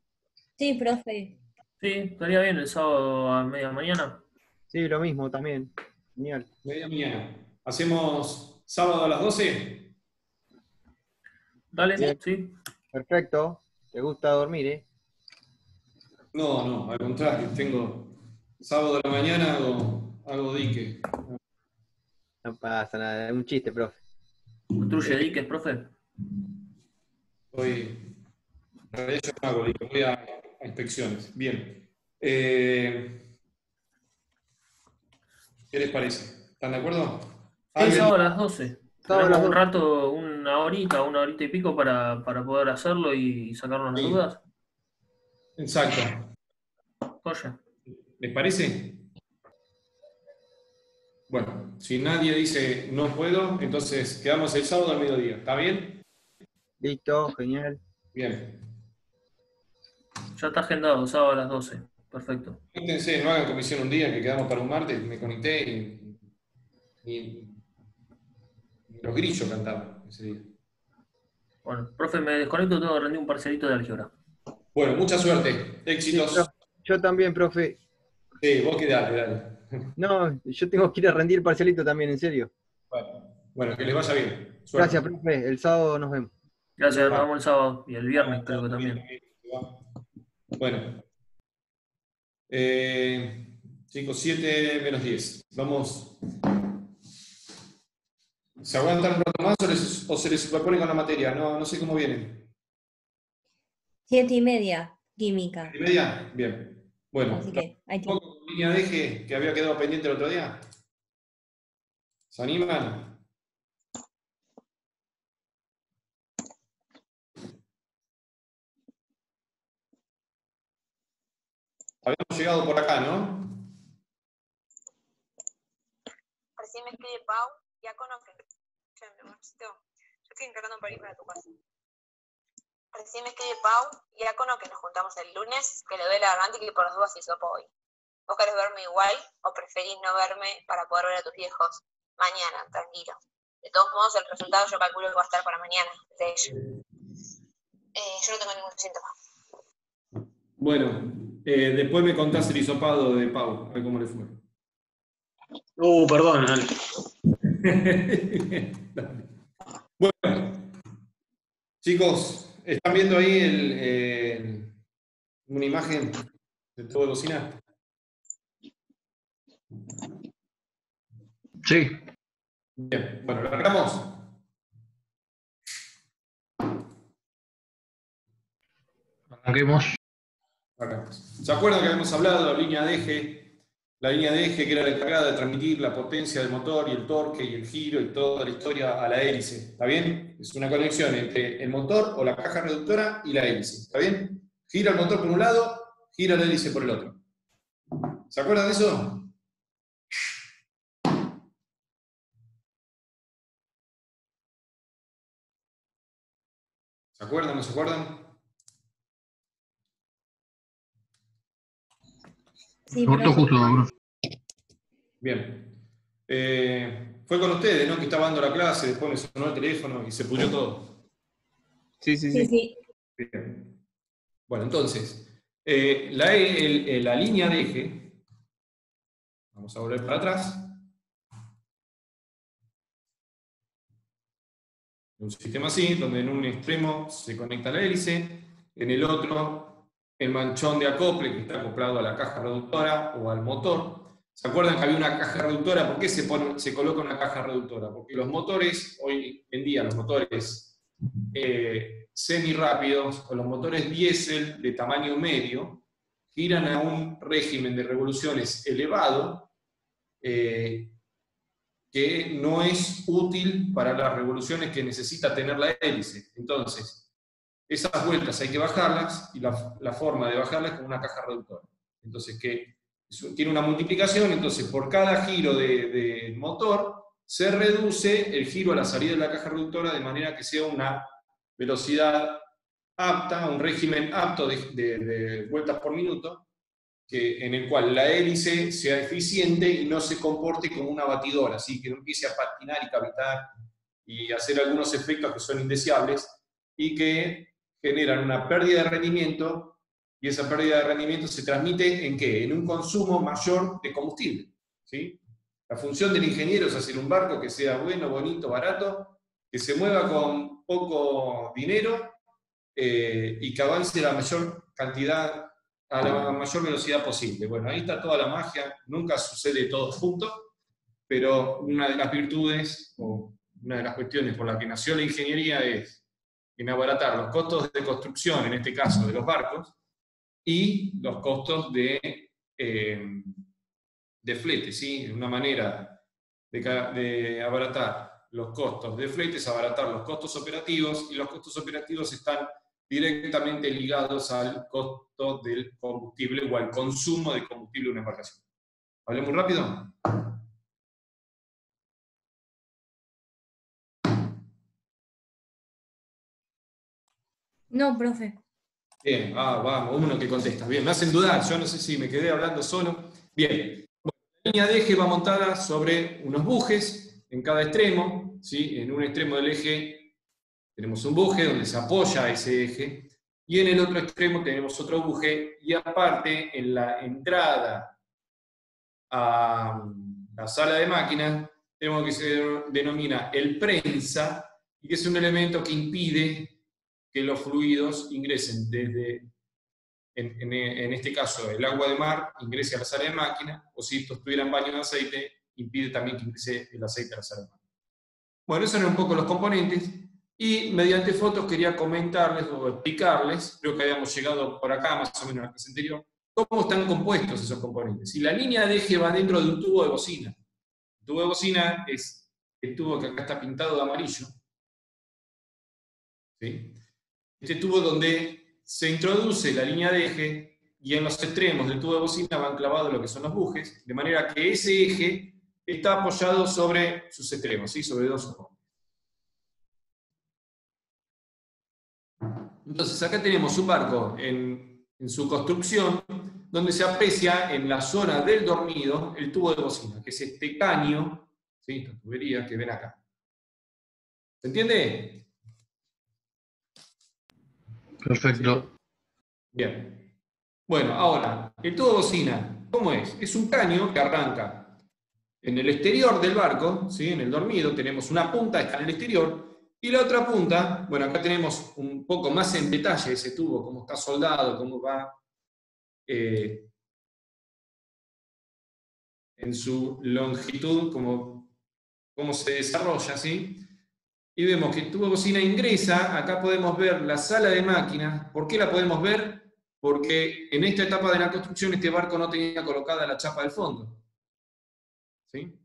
Sí, profe. Sí, estaría bien el sábado a media mañana. Sí, lo mismo también. Genial. Media mañana. ¿Hacemos sábado a las 12? Dale, Bien. sí. Perfecto. ¿Te gusta dormir, No, al contrario. Tengo sábado a la mañana hago dique. No pasa nada, es un chiste, profe. ¿Construye diques, profe? En realidad yo no hago, voy a inspecciones. Bien. ¿Qué les parece? ¿Están de acuerdo? Sí, sábado a las 12. Sábado a las Tenemos un 12. rato, una horita y pico para poder hacerlo y sacarnos las Sí. dudas. Exacto. Oye. ¿Les parece? Bueno, si nadie dice no puedo, entonces quedamos el sábado al mediodía. ¿Está bien? Listo, genial. Bien. Ya está agendado, sábado a las 12. Perfecto. Inténtense, no hagan comisión un día que quedamos para un martes, me conecté y los grillos cantaban ese día. Bueno, profe, me desconecto, tengo que rendir un parcialito de álgebra. Bueno, mucha suerte, éxitos. Sí, yo también, profe. Sí, vos quedate, dale. No, yo tengo que ir a rendir el parcialito también, en serio. Bueno, que les vaya bien. Suerte. Gracias, profe. El sábado nos vemos. Gracias, nos vemos el sábado y el viernes creo que también. Bueno. Chicos, 7 menos 10. Vamos. ¿Se aguantan un rato más o se les superpone con la materia? No sé cómo vienen. 7:30, química. ¿7:30? Bien. Bueno, Así que hay tiempo. línea de eje que había quedado pendiente el otro día. ¿Se animan? Habíamos llegado por acá, ¿no? Recién me escribe Pau, ya conozco. Yo estoy encargando para ir para tu casa. Recién me escribe Pau, ya conozco que nos juntamos el lunes, que le doy la garganta y que por las dudas hizo hoy. ¿Vos querés verme igual o preferís no verme para poder ver a tus viejos? Mañana, tranquilo. De todos modos, el resultado yo calculo que va a estar para mañana, de ellos. Yo no tengo ningún síntoma. Bueno, después me contás el hisopado de Pau, a ver cómo le fue. Perdón, dale. Bueno, chicos, ¿están viendo ahí una imagen de todo de cocina? Sí. Bien, bueno, ¿lo arrancamos? Arranquemos. ¿Se acuerdan que habíamos hablado de la línea de eje? La línea de eje que era la encargada de transmitir la potencia del motor y el torque y el giro y toda la historia a la hélice. ¿Está bien? Es una conexión entre el motor o la caja reductora y la hélice. ¿Está bien? Gira el motor por un lado, gira la hélice por el otro. ¿Se acuerdan de eso? ¿Se acuerdan? ¿No se acuerdan? Sí, Cortó justo, profe. Bien. Fue con ustedes, ¿no? Que estaba dando la clase, después me sonó el teléfono y se pudrió todo. Sí. Bien. Bueno, entonces, la línea de eje, vamos a volver para atrás. Un sistema así, donde en un extremo se conecta la hélice, en el otro el manchón de acople que está acoplado a la caja reductora o al motor. ¿Se acuerdan que había una caja reductora? ¿Por qué se coloca una caja reductora? Porque los motores, hoy en día los motores semi-rápidos o los motores diésel de tamaño medio giran a un régimen de revoluciones elevado que no es útil para las revoluciones que necesita tener la hélice. Entonces, esas vueltas hay que bajarlas y la forma de bajarlas es con una caja reductora. Entonces, que tiene una multiplicación, entonces por cada giro del motor se reduce el giro a la salida de la caja reductora de manera que sea una velocidad apta, un régimen apto de vueltas por minuto, en el cual la hélice sea eficiente y no se comporte como una batidora, así que no empiece a patinar y cavitar y hacer algunos efectos que son indeseables y que generan una pérdida de rendimiento, y esa pérdida de rendimiento se transmite ¿en qué? En un consumo mayor de combustible. ¿Sí? La función del ingeniero es hacer un barco que sea bueno, bonito, barato, que se mueva con poco dinero y que avance la mayor cantidad, a la mayor velocidad posible. Bueno, ahí está toda la magia, nunca sucede todo junto, pero una de las virtudes, o una de las cuestiones por las que nació la ingeniería es en abaratar los costos de construcción, en este caso de los barcos, y los costos de flete, ¿sí? Una manera de abaratar los costos de flete es abaratar los costos operativos, y los costos operativos están directamente ligados al costo del combustible o al consumo de combustible de una embarcación. ¿Hablé muy rápido? No, profe. Bien, vamos, uno que contesta. Bien, me hacen dudar, yo no sé si me quedé hablando solo. Bien, la línea de eje va montada sobre unos bujes en cada extremo, ¿sí? En un extremo del eje tenemos un buje donde se apoya ese eje, y en el otro extremo tenemos otro buje, y aparte, en la entrada a la sala de máquinas, tenemos que se denomina el prensa, y que es un elemento que impide que los fluidos ingresen desde, en este caso, el agua de mar ingrese a la sala de máquinas, o si esto estuviera en baño de aceite, impide también que ingrese el aceite a la sala de máquinas. Bueno, esos eran un poco los componentes, y mediante fotos quería comentarles o explicarles, creo que habíamos llegado por acá, más o menos en la clase anterior, cómo están compuestos esos componentes. Si la línea de eje va dentro de un tubo de bocina, el tubo de bocina es el tubo que acá está pintado de amarillo, ¿sí? Este tubo donde se introduce la línea de eje, y en los extremos del tubo de bocina van clavados lo que son los bujes, de manera que ese eje está apoyado sobre sus extremos, ¿sí? Sobre dos soportes. Entonces acá tenemos un barco en su construcción, donde se aprecia en la zona del dormido el tubo de bocina, que es este caño, ¿sí? Esta tubería que ven acá. ¿Se entiende? Perfecto. Bien. Bueno, ahora, el tubo de bocina, ¿cómo es? Es un caño que arranca en el exterior del barco, ¿sí? En el dormido, tenemos una punta, está en el exterior, y la otra punta, bueno, acá tenemos un poco más en detalle ese tubo, cómo está soldado, cómo va en su longitud, cómo se desarrolla, ¿sí? Y vemos que el tubo de bocina ingresa, acá podemos ver la sala de máquinas. ¿Por qué la podemos ver? Porque en esta etapa de la construcción este barco no tenía colocada la chapa del fondo, ¿sí?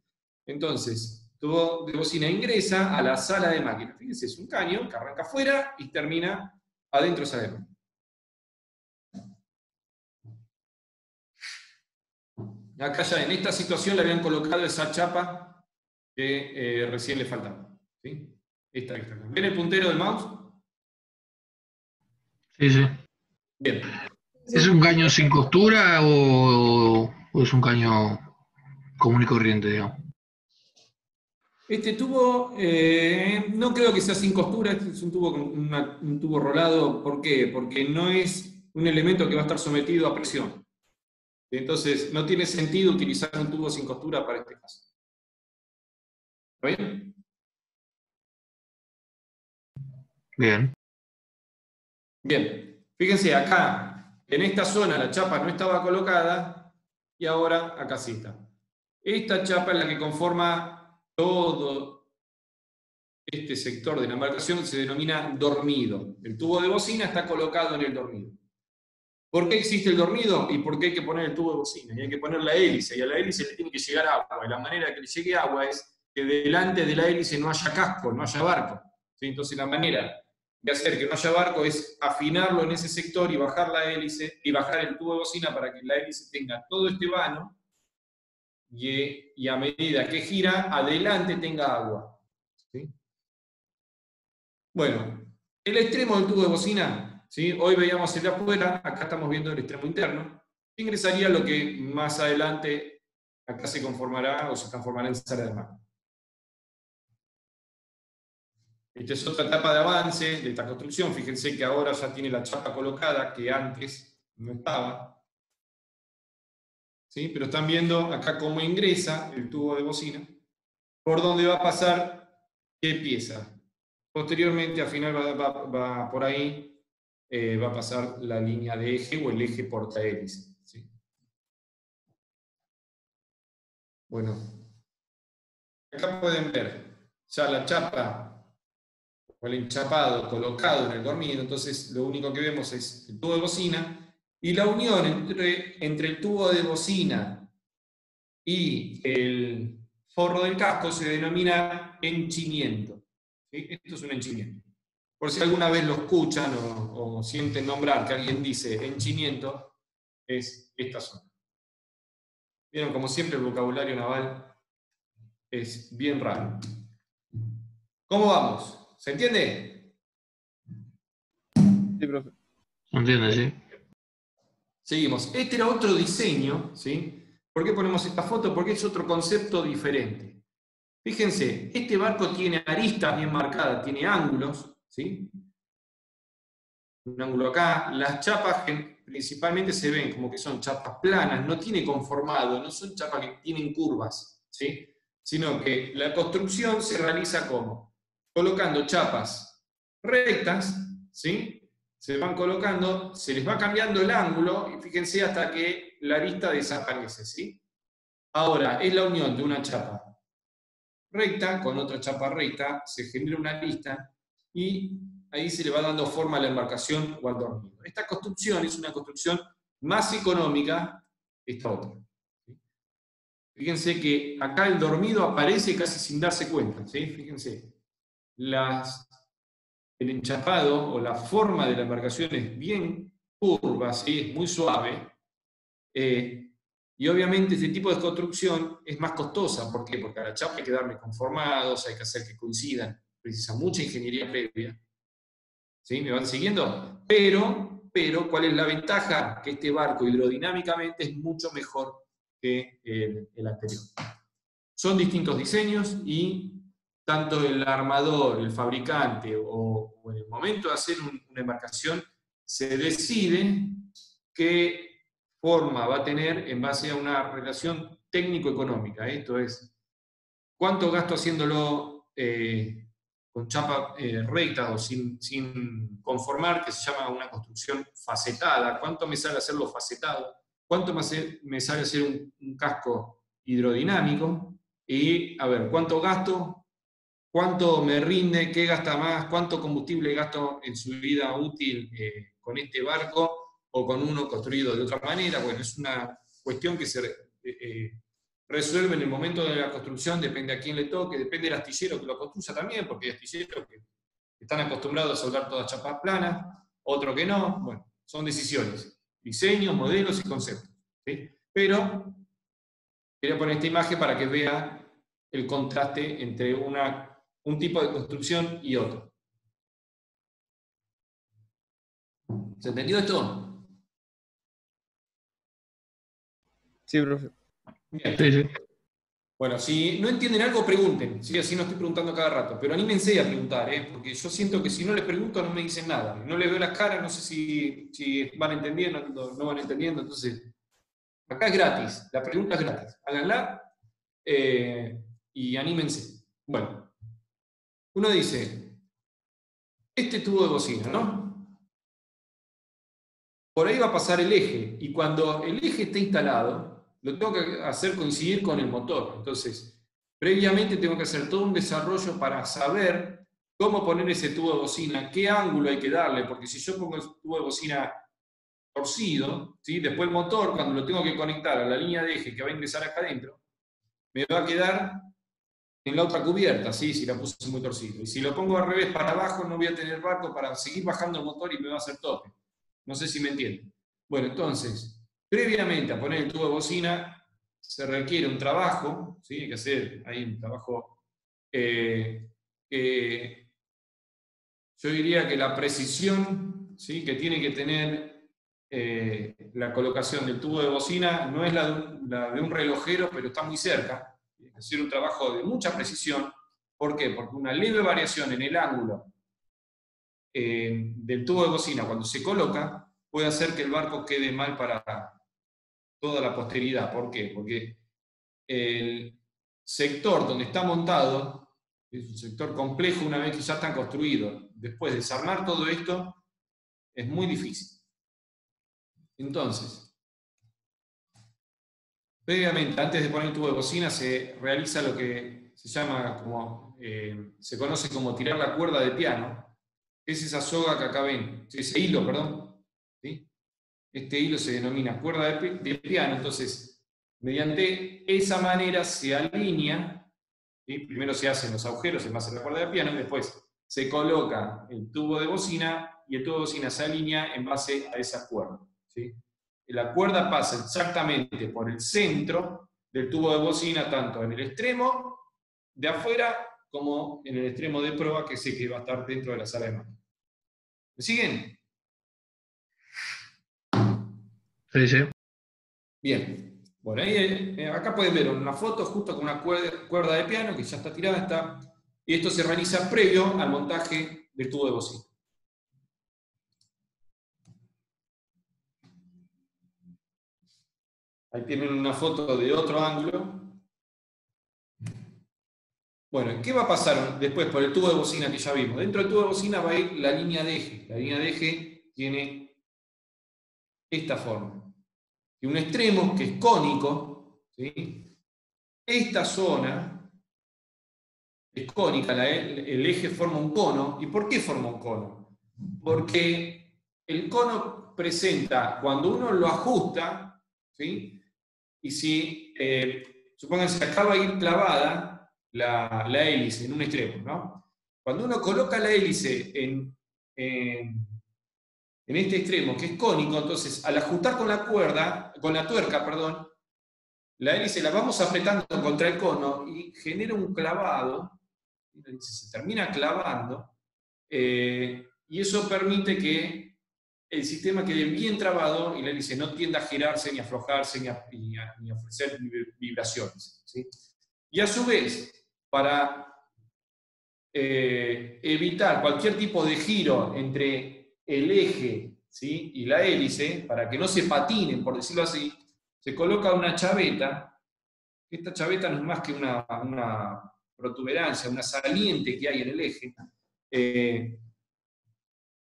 Entonces, el tubo de bocina ingresa a la sala de máquinas. Fíjense, es un caño que arranca afuera y termina adentro de esa de máquinas. Acá ya en esta situación le habían colocado esa chapa que recién le faltaba, ¿sí? Esta. ¿Ven el puntero del mouse? Sí, sí. Bien. ¿Es un caño sin costura o es un caño común y corriente, digamos? Este tubo no creo que sea sin costura, este es un tubo con un tubo rolado. ¿Por qué? Porque no es un elemento que va a estar sometido a presión. Entonces, no tiene sentido utilizar un tubo sin costura para este caso. ¿Está bien? Bien. Bien. Fíjense, acá, en esta zona, la chapa no estaba colocada, y ahora acá sí está. Esta chapa es la que conforma todo este sector de la embarcación, se denomina dormido. El tubo de bocina está colocado en el dormido. ¿Por qué existe el dormido? Y por qué hay que poner el tubo de bocina. Y hay que poner la hélice, y a la hélice le tiene que llegar agua. Y la manera que le llegue agua es que delante de la hélice no haya casco, no haya barco, ¿sí? Entonces la manera de hacer que no haya barco es afinarlo en ese sector y bajar la hélice, y bajar el tubo de bocina para que la hélice tenga todo este vano, y a medida que gira, adelante tenga agua, ¿sí? Bueno, el extremo del tubo de bocina, ¿sí? Hoy veíamos el de afuera, acá estamos viendo el extremo interno. Ingresaría lo que más adelante acá se conformará o se transformará en sala de máquinas. Esta es otra etapa de avance de esta construcción. Fíjense que ahora ya tiene la chapa colocada, que antes no estaba, ¿sí? Pero están viendo acá cómo ingresa el tubo de bocina, por dónde va a pasar qué pieza. Posteriormente, al final va por ahí, va a pasar la línea de eje o el eje portahélice, ¿sí? Bueno, acá pueden ver, ya la chapa o el enchapado colocado en el dormido, entonces lo único que vemos es el tubo de bocina y la unión entre el tubo de bocina y el forro del casco se denomina henchimiento. ¿Sí? Esto es un henchimiento. Por si alguna vez lo escuchan o sienten nombrar que alguien dice henchimiento, es esta zona. Vieron, como siempre, el vocabulario naval es bien raro. ¿Cómo vamos? ¿Se entiende? Sí, profe. ¿Se entiende, sí? Seguimos. Este era otro diseño, ¿sí? ¿Por qué ponemos esta foto? Porque es otro concepto diferente. Fíjense, este barco tiene aristas bien marcadas, tiene ángulos, ¿sí? Un ángulo acá. Las chapas principalmente se ven como que son chapas planas, no tiene conformado, no son chapas que tienen curvas, ¿sí? Sino que la construcción se realiza como colocando chapas rectas, ¿sí? Se van colocando, se les va cambiando el ángulo, y fíjense hasta que la arista desaparece, ¿sí? Ahora, es la unión de una chapa recta con otra chapa recta, se genera una arista, y ahí se le va dando forma a la embarcación o al dormido. Esta construcción es una construcción más económica que esta otra. Fíjense que acá el dormido aparece casi sin darse cuenta, ¿sí? Fíjense, el enchapado o la forma de la embarcación es bien curva, ¿sí? Es muy suave, y obviamente este tipo de construcción es más costosa. ¿Por qué? Porque a la chapa hay que darle conformados, hay que hacer que coincidan, precisa mucha ingeniería previa. ¿Sí? ¿Me van siguiendo? Pero, ¿cuál es la ventaja? Que este barco hidrodinámicamente es mucho mejor que el anterior. Son distintos diseños y tanto el armador, el fabricante o en el momento de hacer una embarcación se decide qué forma va a tener en base a una relación técnico-económica. Esto es, ¿cuánto gasto haciéndolo con chapa recta o sin conformar, que se llama una construcción facetada? ¿Cuánto me sale hacerlo facetado? ¿Cuánto me sale hacer un casco hidrodinámico? Y, a ver, ¿cuánto gasto? ¿Cuánto me rinde? ¿Qué gasta más? ¿Cuánto combustible gasto en su vida útil con este barco o con uno construido de otra manera? Bueno, es una cuestión que se resuelve en el momento de la construcción, depende a quién le toque, depende del astillero que lo construya también, porque hay astilleros que están acostumbrados a soldar todas chapas planas, otro que no. Bueno, son decisiones, diseños, modelos y conceptos, ¿sí? Pero quería poner esta imagen para que vea el contraste entre un tipo de construcción y otro. ¿Se entendió esto? Sí, profe. Bien. Sí, sí. Bueno, si no entienden algo, pregunten. ¿Sí? Así no estoy preguntando cada rato. Pero anímense a preguntar, porque yo siento que si no les pregunto no me dicen nada. No les veo las caras, no sé si van entendiendo, no van entendiendo. Entonces, acá es gratis. La pregunta es gratis. Háganla y anímense. Bueno, uno dice, este tubo de bocina, ¿no? Por ahí va a pasar el eje, y cuando el eje esté instalado, lo tengo que hacer coincidir con el motor. Entonces, previamente tengo que hacer todo un desarrollo para saber cómo poner ese tubo de bocina, qué ángulo hay que darle, porque si yo pongo el tubo de bocina torcido, ¿sí? Después el motor, cuando lo tengo que conectar a la línea de eje que va a ingresar acá adentro, me va a quedar en la otra cubierta, ¿sí? Si la puse muy torcido. Y si lo pongo al revés para abajo, no voy a tener barco para seguir bajando el motor y me va a hacer tope. No sé si me entienden. Bueno, entonces, previamente a poner el tubo de bocina, se requiere un trabajo, ¿sí? Hay que hacer ahí un trabajo, yo diría que la precisión, ¿sí? Que tiene que tener la colocación del tubo de bocina no es la de un relojero, pero está muy cerca. Hay que hacer un trabajo de mucha precisión. ¿Por qué? Porque una leve variación en el ángulo del tubo de bocina cuando se coloca puede hacer que el barco quede mal para toda la posteridad. ¿Por qué? Porque el sector donde está montado es un sector complejo una vez que ya están construidos. Después de desarmar todo esto es muy difícil. Entonces, previamente, antes de poner el tubo de bocina, se realiza lo que se llama como, se conoce como tirar la cuerda de piano, es esa soga que acá ven, ese hilo, perdón, ¿sí? Este hilo se denomina cuerda de piano, entonces, mediante esa manera se alinea, ¿sí? Primero se hacen los agujeros en base a la cuerda de piano, y después se coloca el tubo de bocina, y el tubo de bocina se alinea en base a esa cuerda, ¿sí? La cuerda pasa exactamente por el centro del tubo de bocina, tanto en el extremo de afuera como en el extremo de proa, que sé que va a estar dentro de la sala de máquinas. ¿Me siguen? Sí, sí. Bien. Bueno, ahí, acá pueden ver una foto justo con una cuerda de piano que ya está tirada, y esto se realiza previo al montaje del tubo de bocina. Ahí tienen una foto de otro ángulo. Bueno, ¿qué va a pasar después por el tubo de bocina que ya vimos? Dentro del tubo de bocina va a ir la línea de eje. La línea de eje tiene esta forma. Y un extremo que es cónico, ¿sí? Esta zona es cónica, el eje forma un cono. ¿Y por qué forma un cono? Porque el cono presenta, cuando uno lo ajusta, ¿sí? Y si, supónganse, acá va a ir clavada la hélice en un extremo, ¿no? Cuando uno coloca la hélice en este extremo, que es cónico, entonces al ajustar con la tuerca, perdón, la hélice la vamos apretando contra el cono y genera un clavado, se termina clavando, y eso permite que el sistema quede bien trabado y la hélice no tienda a girarse, ni a aflojarse, ni a ofrecer vibraciones, ¿sí? Y a su vez, para evitar cualquier tipo de giro entre el eje, ¿sí? Y la hélice, para que no se patinen, por decirlo así, se coloca una chaveta. Esta chaveta no es más que una protuberancia, una saliente que hay en el eje,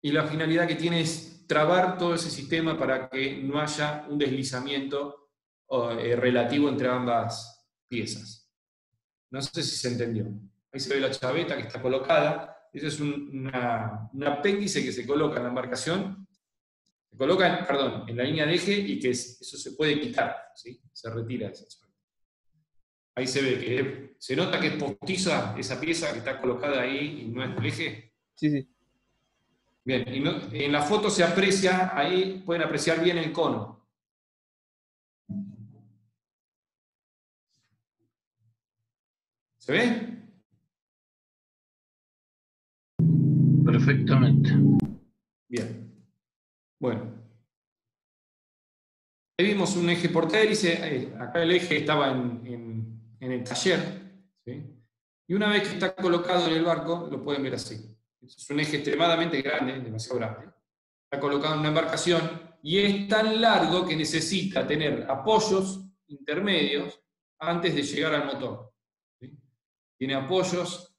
y la finalidad que tiene es trabar todo ese sistema para que no haya un deslizamiento relativo entre ambas piezas. No sé si se entendió. Ahí se ve la chaveta que está colocada. Eso es un apéndice que se coloca en la embarcación. Se coloca, perdón, en la línea de eje, y que eso se puede quitar, ¿sí? Se retira esa chaveta. Ahí se ve que se nota que es postiza esa pieza que está colocada ahí y no es el eje. Sí, sí. Bien, y en la foto se aprecia, ahí pueden apreciar bien el cono. ¿Se ve? Perfectamente. Bien. Bueno. Ahí vimos un eje portahélice, acá el eje estaba en el taller, ¿sí? Y una vez que está colocado en el barco, lo pueden ver así. Es un eje extremadamente grande, demasiado grande. Está colocado en una embarcación y es tan largo que necesita tener apoyos intermedios antes de llegar al motor, ¿sí? Tiene apoyos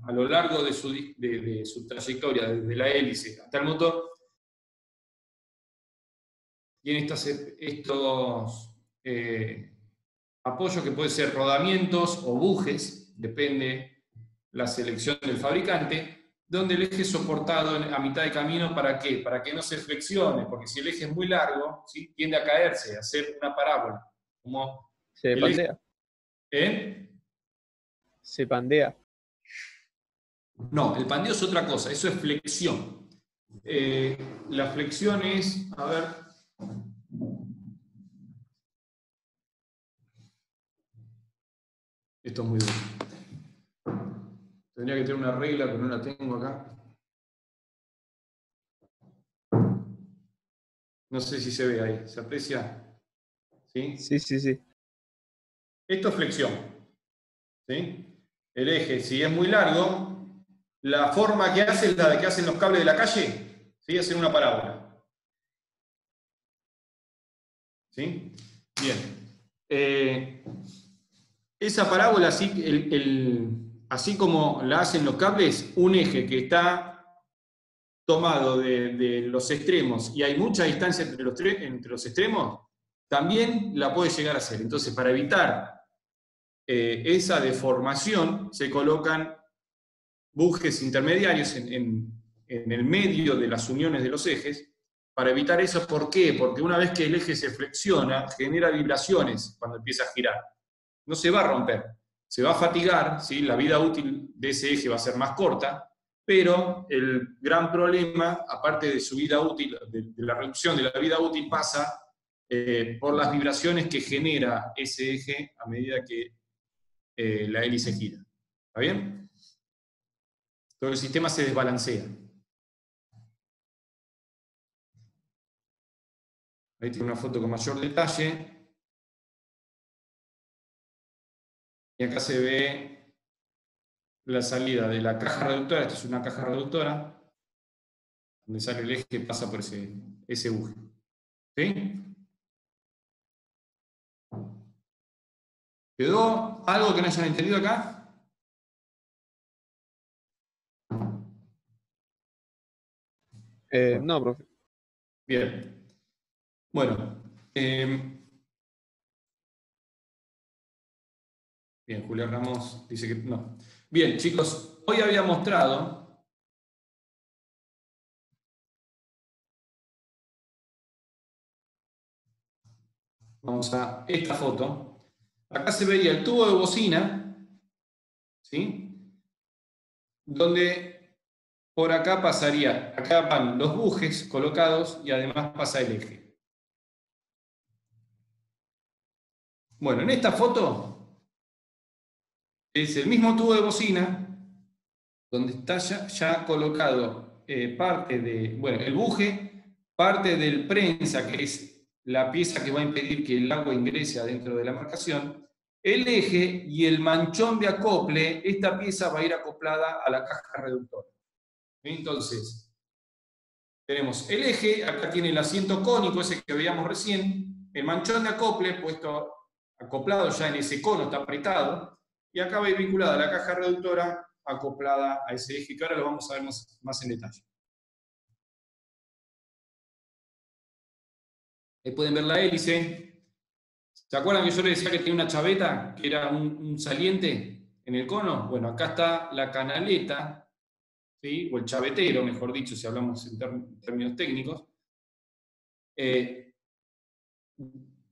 a lo largo de su trayectoria, desde la hélice hasta el motor. Tiene estos apoyos que pueden ser rodamientos o bujes, depende la selección del fabricante, donde el eje es soportado a mitad de camino. ¿Para qué? Para que no se flexione, porque si el eje es muy largo, ¿sí? Tiende a caerse, a hacer una parábola. Como se pandea. Se pandea. No, el pandeo es otra cosa, eso es flexión. La flexión es, a ver, esto es muy duro. Tendría que tener una regla, pero no la tengo acá. No sé si se ve ahí, ¿se aprecia? ¿Sí? Sí, sí, sí. Esto es flexión, ¿sí? El eje, si es muy largo, la forma que hace es la de que hacen los cables de la calle, ¿sí? Hacen una parábola. ¿Sí? Bien. Esa parábola, así como la hacen los cables, un eje que está tomado de los extremos y hay mucha distancia entre los extremos, también la puede llegar a hacer. Entonces, para evitar esa deformación se colocan bujes intermediarios en el medio de las uniones de los ejes, para evitar eso. ¿Por qué? Porque una vez que el eje se flexiona, genera vibraciones cuando empieza a girar. No se va a romper, se va a fatigar, ¿sí? La vida útil de ese eje va a ser más corta, pero el gran problema, aparte de su vida útil, de la reducción de la vida útil, pasa por las vibraciones que genera ese eje a medida que la hélice gira. ¿Está bien? Todo el sistema se desbalancea. Ahí tiene una foto con mayor detalle. Y acá se ve la salida de la caja reductora. Esta es una caja reductora, donde sale el eje que pasa por ese buje. ¿Sí? ¿Quedó algo que no hayan entendido acá? No, profe. Bien. Bueno. Bien, Julián Ramos dice que no. Bien, chicos, hoy había mostrado vamos a esta foto. Acá se veía el tubo de bocina, ¿sí? Donde por acá pasaría, acá van los bujes colocados y además pasa el eje. Bueno, en esta foto es el mismo tubo de bocina donde está ya colocado parte de, bueno, el buje, parte del prensa, que es la pieza que va a impedir que el agua ingrese adentro de la marcación, el eje y el manchón de acople. Esta pieza va a ir acoplada a la caja reductora. Entonces, tenemos el eje, acá tiene el asiento cónico, ese que veíamos recién, el manchón de acople puesto, acoplado ya en ese cono, está apretado, y acá va a ir vinculada la caja reductora acoplada a ese eje, que ahora lo vamos a ver más en detalle. Ahí pueden ver la hélice. ¿Se acuerdan que yo les decía que tenía una chaveta, que era un saliente en el cono? Bueno, acá está la canaleta, ¿sí? O el chavetero, mejor dicho, si hablamos en términos técnicos.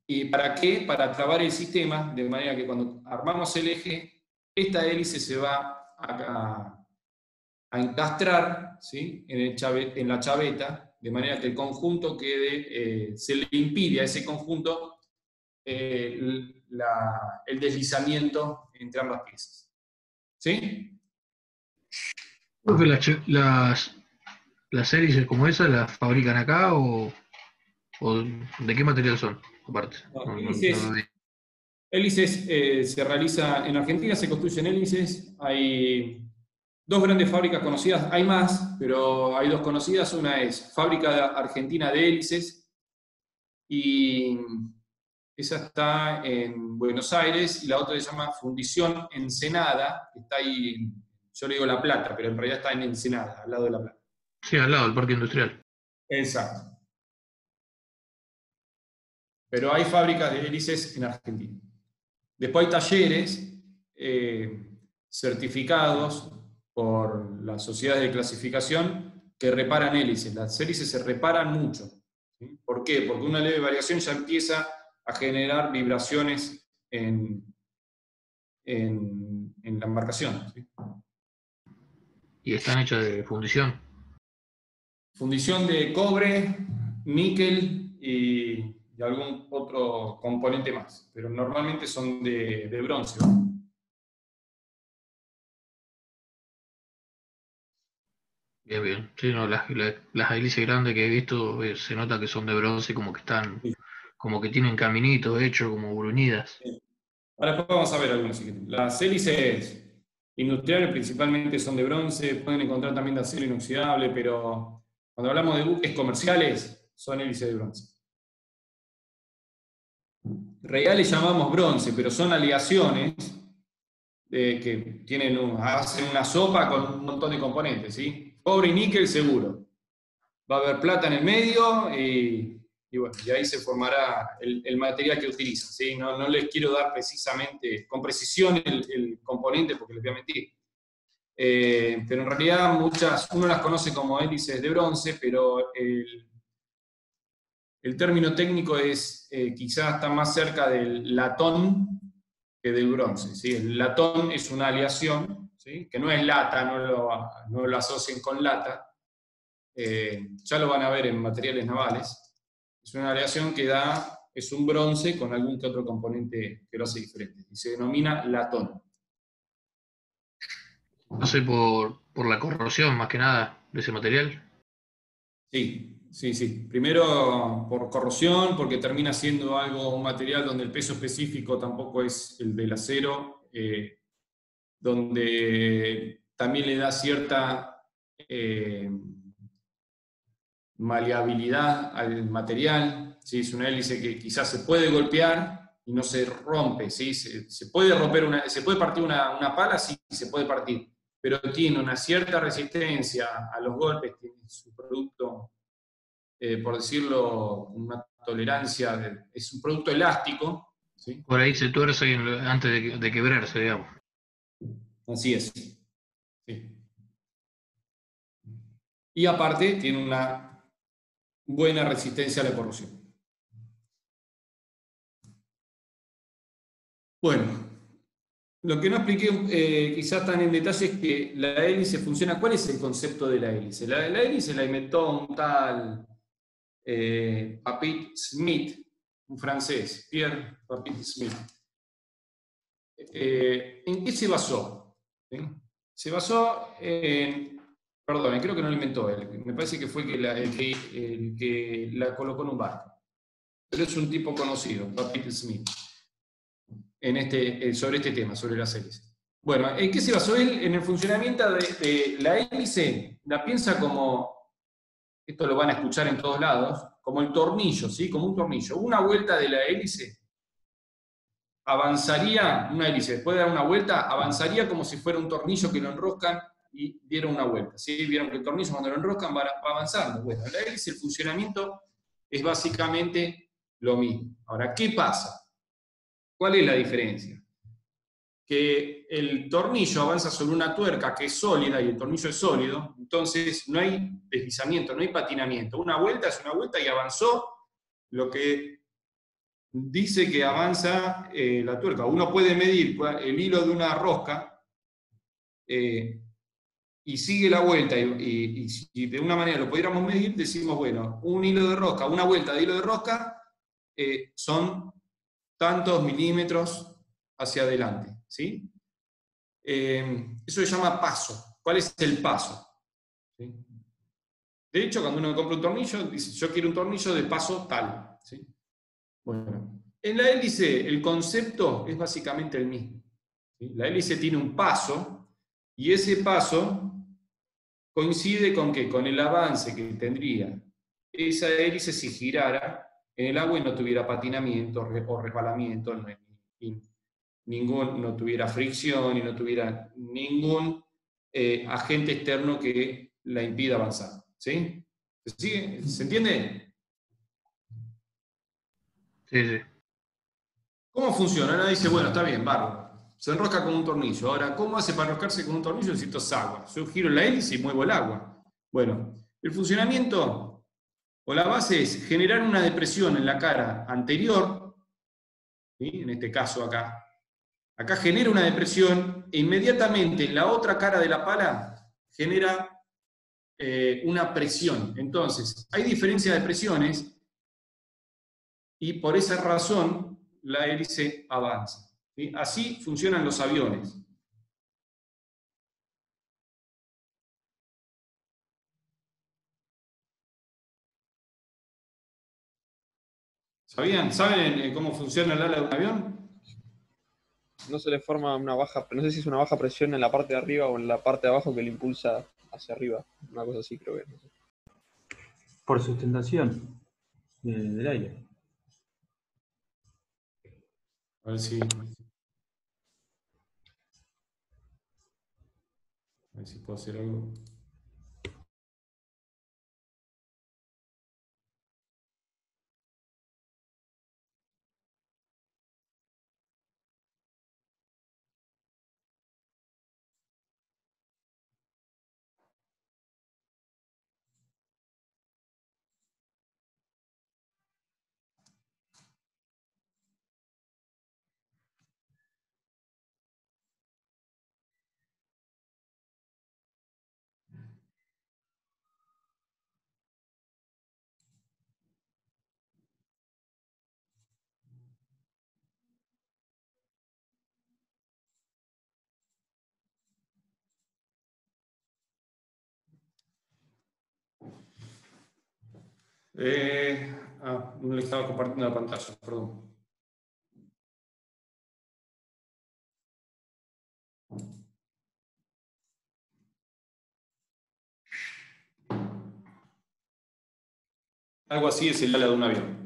¿Y para qué? Para trabar el sistema, de manera que cuando armamos el eje, esta hélice se va a encastrar, ¿sí? en la chaveta, de manera que el conjunto quede, se le impide a ese conjunto el deslizamiento entre ambas piezas. ¿Sí? Creo que las hélices como esas las fabrican acá o ¿de qué material son? Aparte. Hélices se realiza en Argentina, se construyen hélices. Hay dos grandes fábricas conocidas, hay más, pero hay dos conocidas. Una es Fábrica Argentina de Hélices, y esa está en Buenos Aires, y la otra se llama Fundición Ensenada, que está ahí, yo le digo La Plata, pero en realidad está en Ensenada, al lado de La Plata. Sí, al lado del parque industrial. Exacto. Pero hay fábricas de hélices en Argentina. Después hay talleres certificados por las sociedades de clasificación que reparan hélices. Las hélices se reparan mucho. ¿Sí? ¿Por qué? Porque una leve variación ya empieza a generar vibraciones en la embarcación. ¿Sí? ¿Y están hechas de fundición? Fundición de cobre, níquel y algún otro componente más, pero normalmente son de bronce. Bien, bien. Sí, no, las hélices grandes que he visto se nota que son de bronce, como que están, como que tienen caminitos hechos, como bruñidas. Ahora después vamos a ver algunos. Las hélices industriales principalmente son de bronce, pueden encontrar también de acero inoxidable, pero cuando hablamos de buques comerciales, son hélices de bronce. Reales llamamos bronce, pero son aleaciones que hacen una sopa con un montón de componentes, ¿sí? Cobre y níquel seguro. Va a haber plata en el medio y y bueno, y ahí se formará el material que utilizan, ¿sí? No les quiero dar precisamente, con precisión el componente porque les voy a mentir. Pero en realidad uno las conoce como hélices de bronce, pero el término técnico es quizás está más cerca del latón que del bronce, ¿sí? El latón es una aleación, ¿sí? Que no es lata, no lo asocien con lata, ya lo van a ver en materiales navales. Es una aleación que es un bronce con algún que otro componente que lo hace diferente, y se denomina latón. Hace por la corrosión, más que nada, de ese material. Sí. Primero por corrosión, porque termina siendo un material donde el peso específico tampoco es el del acero, donde también le da cierta maleabilidad al material, ¿sí? Es una hélice que quizás se puede golpear y no se rompe, ¿sí? Se puede partir una pala, sí, se puede partir, pero tiene una cierta resistencia a los golpes, tiene su producto, por decirlo, una tolerancia, es un producto elástico, ¿sí? Por ahí se tuerce antes de quebrarse, digamos. Así es. Sí. Y aparte tiene una buena resistencia a la corrosión. Bueno, lo que no expliqué quizás tan en detalle es que la hélice funciona. ¿Cuál es el concepto de la hélice? La hélice la inventó un tal Papit Smith, un francés, Pierre Papit Smith. ¿En qué se basó? ¿Sí? Se basó en... Perdón, creo que no lo inventó él. Me parece que fue el que la colocó en un barco. Pero es un tipo conocido, Papit Smith, sobre este tema, sobre las hélices. Bueno, ¿en qué se basó él? En el funcionamiento de la hélice. La piensa como, esto lo van a escuchar en todos lados, como el tornillo, ¿sí? Como un tornillo. Una vuelta de la hélice avanzaría, una hélice, después de dar una vuelta, avanzaría como si fuera un tornillo que lo enroscan y dieron una vuelta. ¿Sí? Vieron que el tornillo cuando lo enroscan va avanzando. Bueno, la hélice, el funcionamiento es básicamente lo mismo. Ahora, ¿qué pasa? ¿Cuál es la diferencia? Que el tornillo avanza sobre una tuerca que es sólida y el tornillo es sólido, entonces no hay deslizamiento, no hay patinamiento. Una vuelta es una vuelta y avanzó lo que dice que avanza la tuerca. Uno puede medir el hilo de una rosca y sigue la vuelta, y si de una manera lo pudiéramos medir, decimos, bueno, un hilo de rosca, una vuelta de hilo de rosca son tantos milímetros hacia adelante, ¿sí? Eso se llama paso. ¿Cuál es el paso? ¿Sí? De hecho, cuando uno compra un tornillo, dice, yo quiero un tornillo de paso tal, ¿sí? Bueno, en la hélice el concepto es básicamente el mismo, ¿sí? La hélice tiene un paso, y ese paso coincide con ¿qué? Con el avance que tendría esa hélice si girara en el agua y no tuviera patinamiento o resbalamiento, no tuviera fricción y no tuviera ningún agente externo que la impida avanzar. ¿Sí? ¿Se sigue? ¿Se entiende? Sí. ¿Cómo funciona? Uno dice, bueno, está bien, bárbaro. Se enrosca con un tornillo. Ahora, ¿cómo hace para enroscarse con un tornillo? Necesito agua. Yo giro la hélice y muevo el agua. Bueno, el funcionamiento o la base es generar una depresión en la cara anterior, ¿sí? En este caso acá. Acá genera una depresión e inmediatamente en la otra cara de la pala genera una presión. Entonces, hay diferencia de presiones y por esa razón la hélice avanza. ¿Sí? Así funcionan los aviones. ¿Saben cómo funciona el ala de un avión? No se le forma una baja, no sé si es una baja presión en la parte de arriba o en la parte de abajo que le impulsa hacia arriba. Una cosa así creo que es. No sé. Por sustentación del aire. A ver si puedo hacer algo. No le estaba compartiendo la pantalla, perdón. Algo así es el ala de un avión.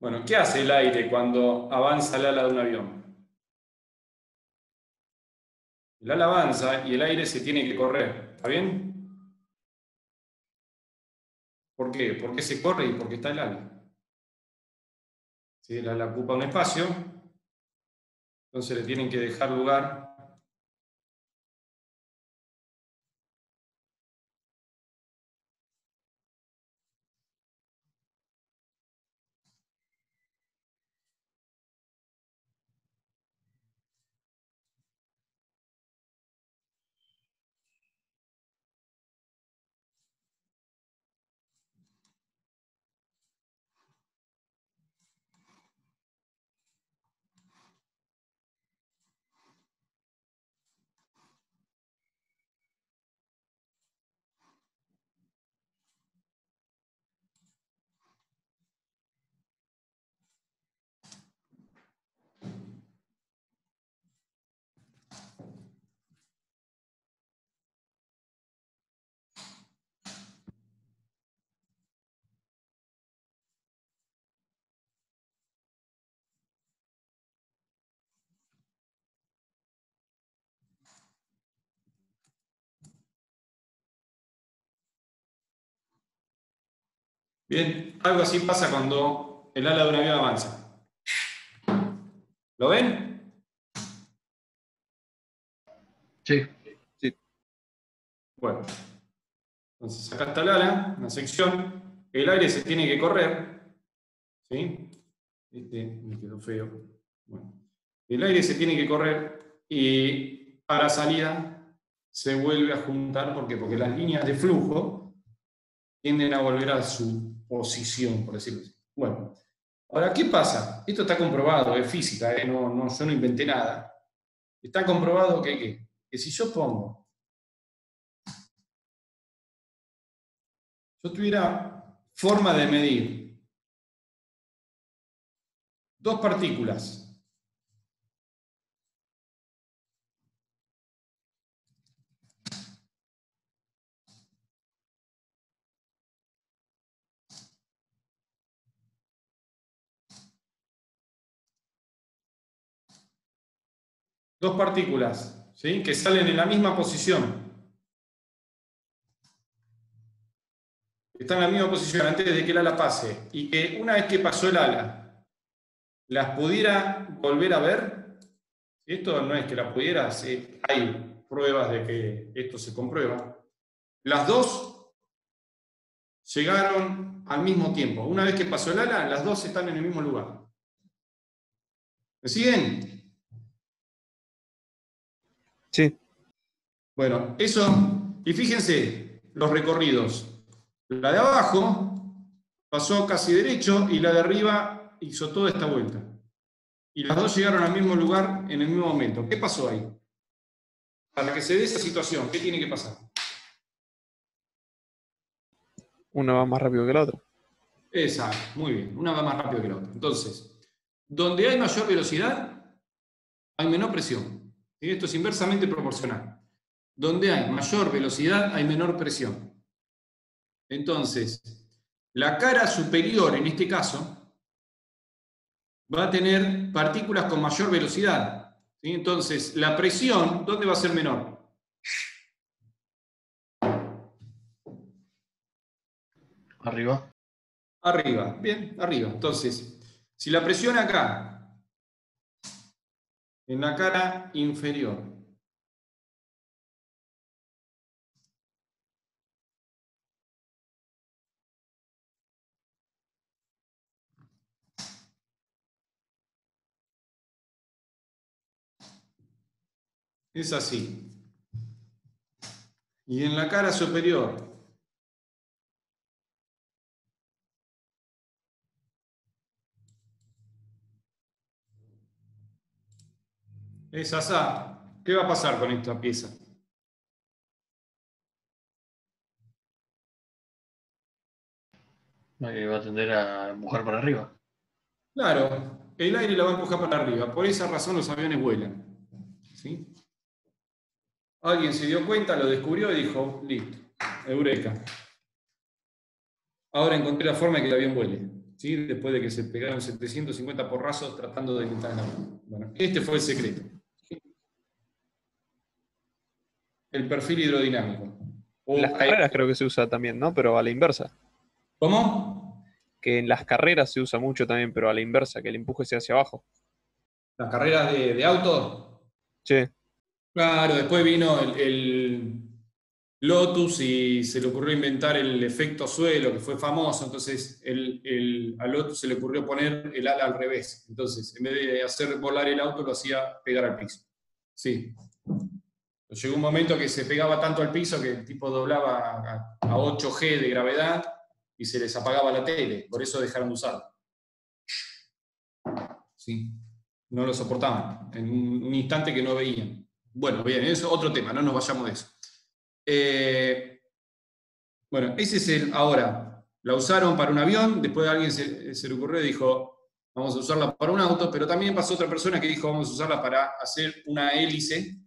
Bueno, ¿qué hace el aire cuando avanza el ala de un avión? El ala avanza y el aire se tiene que correr, ¿está bien? ¿Por qué? Porque se corre y porque está el ala. Si el ala ocupa un espacio, entonces le tienen que dejar lugar. Bien, algo así pasa cuando el ala de un avión avanza. ¿Lo ven? Sí. Bueno, entonces acá está el ala, una sección. El aire se tiene que correr. ¿Sí? Me quedó feo. Bueno, el aire se tiene que correr y a la salida se vuelve a juntar. ¿Por qué? Porque las líneas de flujo tienden a volver a su posición, por decirlo así. Bueno, ahora, ¿qué pasa? Esto está comprobado, es física, yo no inventé nada. Está comprobado que si yo tuviera forma de medir dos partículas, ¿sí? Que salen en la misma posición, están en la misma posición antes de que el ala pase, y que una vez que pasó el ala, las pudiera volver a ver. Esto no es que las pudiera, hay pruebas de que esto se comprueba. Las dos llegaron al mismo tiempo. Una vez que pasó el ala, las dos están en el mismo lugar. ¿Me siguen? Sí. Bueno, eso, y fíjense los recorridos. La de abajo pasó casi derecho y la de arriba hizo toda esta vuelta. Y las dos llegaron al mismo lugar en el mismo momento. ¿Qué pasó ahí? Para que se dé esa situación, ¿qué tiene que pasar? Una va más rápido que la otra. Exacto, muy bien. Una va más rápido que la otra. Entonces, donde hay mayor velocidad, hay menor presión. ¿Sí? Esto es inversamente proporcional. Donde hay mayor velocidad, hay menor presión. Entonces, la cara superior, en este caso, va a tener partículas con mayor velocidad. ¿Sí? Entonces, la presión, ¿dónde va a ser menor? Arriba. Arriba, bien, arriba. Entonces, si la presión acá, en la cara inferior, es así. Y en la cara superior es así. ¿Qué va a pasar con esta pieza? Va a tender a empujar para arriba. Claro, el aire la va a empujar para arriba. Por esa razón los aviones vuelan. ¿Sí? Alguien se dio cuenta, lo descubrió y dijo, listo, eureka. Ahora encontré la forma de que el avión vuele. ¿Sí? Después de que se pegaron 750 porrazos tratando de imitar el avión. Bueno, este fue el secreto. El perfil hidrodinámico. En las carreras creo que se usa también, ¿no? Pero a la inversa. ¿Cómo? Que en las carreras se usa mucho también, pero a la inversa, que el empuje sea hacia abajo. ¿Las carreras de auto? Sí. Claro, después vino el Lotus y se le ocurrió inventar el efecto suelo, que fue famoso. Entonces a Lotus se le ocurrió poner el ala al revés. Entonces, en vez de hacer volar el auto, lo hacía pegar al piso. Sí. Llegó un momento que se pegaba tanto al piso que el tipo doblaba a 8G de gravedad y se les apagaba la tele. Por eso dejaron de usarlo. Sí. No lo soportaban. En un instante que no veían. Bueno, bien, eso es otro tema, no nos vayamos de eso. Bueno, ese es el... Ahora, la usaron para un avión, después a alguien se le ocurrió y dijo, vamos a usarla para un auto, pero también pasó otra persona que dijo, vamos a usarla para hacer una hélice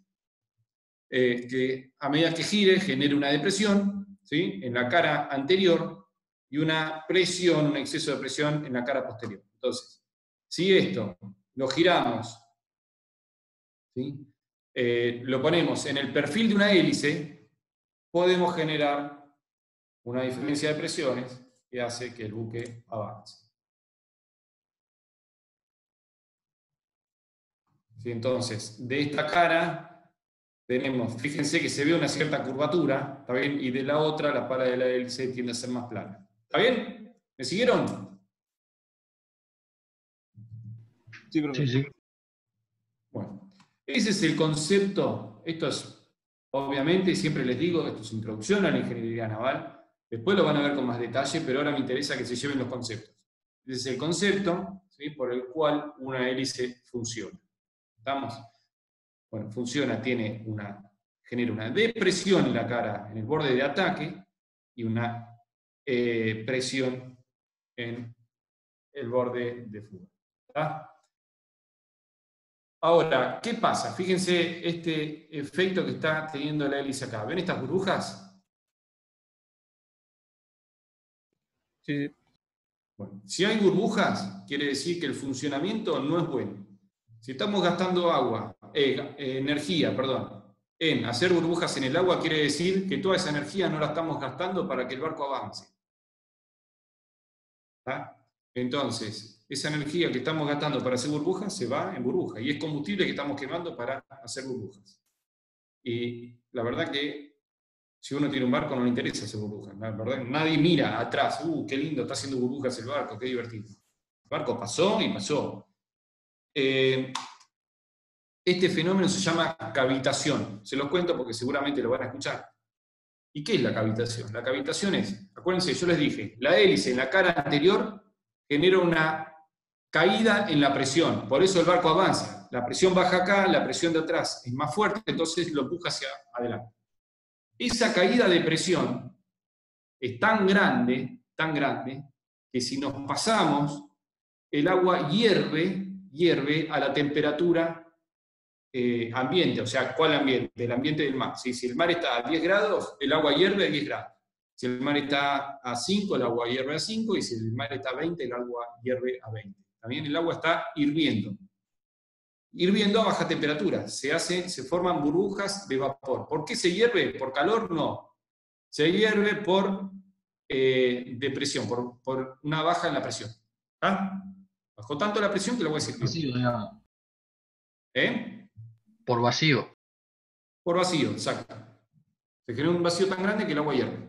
que a medida que gire genere una depresión, ¿sí? En la cara anterior y una presión, un exceso de presión en la cara posterior. Entonces, si esto lo giramos, ¿sí? Lo ponemos en el perfil de una hélice, podemos generar una diferencia de presiones que hace que el buque avance. ¿Sí? Entonces, de esta cara tenemos, fíjense que se ve una cierta curvatura, ¿está bien? Y de la otra, la para de la hélice tiende a ser más plana. ¿Está bien? ¿Me siguieron? Sí, profe. Sí. Bueno, ese es el concepto. Esto es, obviamente, siempre les digo, esto es introducción a la ingeniería naval. Después lo van a ver con más detalle, pero ahora me interesa que se lleven los conceptos. Ese es el concepto, ¿sí? Por el cual una hélice funciona. ¿Estamos? Bueno, funciona, genera una depresión en la cara, en el borde de ataque, y una presión en el borde de fuga. ¿Está? Ahora, ¿qué pasa? Fíjense este efecto que está teniendo la hélice acá. ¿Ven estas burbujas? Sí. Bueno, si hay burbujas, quiere decir que el funcionamiento no es bueno. Si estamos gastando energía, en hacer burbujas en el agua, quiere decir que toda esa energía no la estamos gastando para que el barco avance. ¿Está? Entonces, esa energía que estamos gastando para hacer burbujas se va en burbujas y es combustible que estamos quemando para hacer burbujas. Y la verdad que si uno tiene un barco no le interesa hacer burbujas. La verdad, nadie mira atrás, qué lindo está haciendo burbujas el barco, qué divertido. El barco pasó y pasó. Este fenómeno se llama cavitación. Se los cuento porque seguramente lo van a escuchar. ¿Y qué es la cavitación? La cavitación es, acuérdense, yo les dije, la hélice en la cara anterior genera una caída en la presión. Por eso el barco avanza. La presión baja acá, la presión de atrás es más fuerte, entonces lo empuja hacia adelante. Esa caída de presión es tan grande, que si nos pasamos, el agua hierve a la temperatura ambiente. O sea, ¿cuál ambiente? El ambiente del mar. ¿Sí? Si el mar está a 10 grados, el agua hierve a 10 grados. Si el mar está a 5, el agua hierve a 5, y si el mar está a 20, el agua hierve a 20. También el agua está hirviendo. Hirviendo a baja temperatura. Se forman burbujas de vapor. ¿Por qué se hierve? ¿Por calor? No. Se hierve por depresión, por una baja en la presión. ¿Ah? Bajó tanto la presión que el agua se hirvió. Vacío, digamos. Por vacío. Por vacío, exacto. Se genera un vacío tan grande que el agua hierve.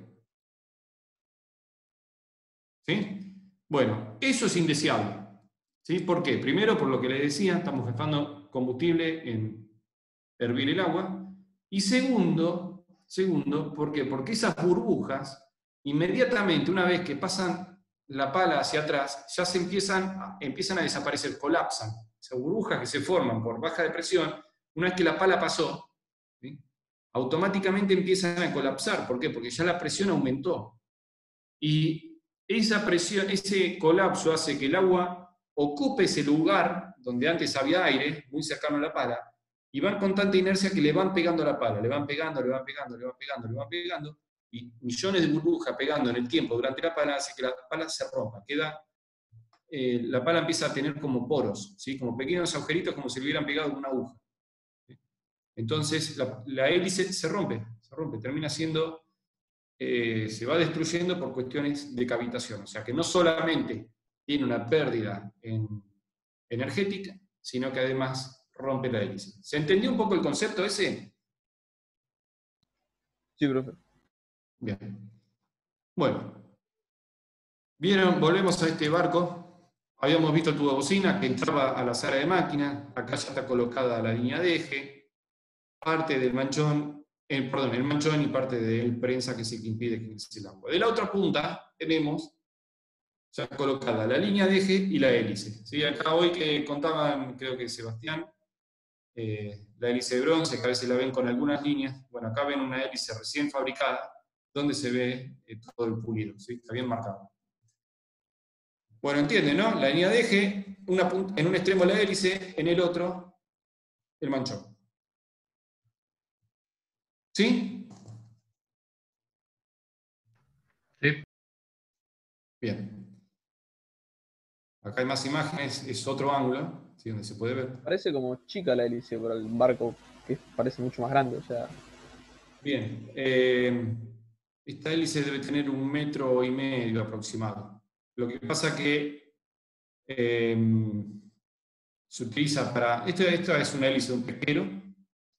¿Sí? Bueno, eso es indeseable. ¿Sí? ¿Por qué? Primero, por lo que les decía, estamos gastando combustible en hervir el agua. Y segundo, ¿por qué? Porque esas burbujas, inmediatamente, una vez que pasan la pala hacia atrás, ya empiezan a desaparecer, colapsan. Esas burbujas que se forman por baja de presión, una vez que la pala pasó, ¿sí?, automáticamente empiezan a colapsar. ¿Por qué? Porque ya la presión aumentó. Y esa presión, ese colapso hace que el agua ocupe ese lugar donde antes había aire, muy cercano a la pala, y van con tanta inercia que le van pegando a la pala, le van pegando, le van pegando, le van pegando, le van pegando, y millones de burbujas pegando en el tiempo durante la pala hace que la pala se rompa, la pala empieza a tener como poros, ¿sí?, como pequeños agujeritos, como si le hubieran pegado con una aguja. Entonces la hélice se rompe, termina siendo, se va destruyendo por cuestiones de cavitación. O sea que no solamente tiene una pérdida energética, sino que además rompe la hélice. ¿Se entendió un poco el concepto ese? Sí, profe. Bien. Bueno, vieron, volvemos a este barco. Habíamos visto el tubo de bocina que entraba a la sala de máquina. Acá ya está colocada la línea de eje, parte del manchón, el manchón y parte del prensa, que es el que impide que ingrese el agua. De la otra punta tenemos ya colocada la línea de eje y la hélice. ¿Sí? Acá hoy que contaban, creo que Sebastián, la hélice de bronce, que a veces la ven con algunas líneas. Bueno, acá ven una hélice recién fabricada, donde se ve todo el pulido, ¿sí? Está bien marcado. Bueno, entienden, ¿no? La línea de eje, en un extremo la hélice, en el otro el manchón. ¿Sí? Sí. Bien. Acá hay más imágenes, es otro ángulo, ¿sí?, donde se puede ver. Parece como chica la hélice para el barco, que parece mucho más grande, o sea. Bien. Esta hélice debe tener 1,5 metros aproximado. Lo que pasa que se utiliza para... Esta es una hélice de un pesquero,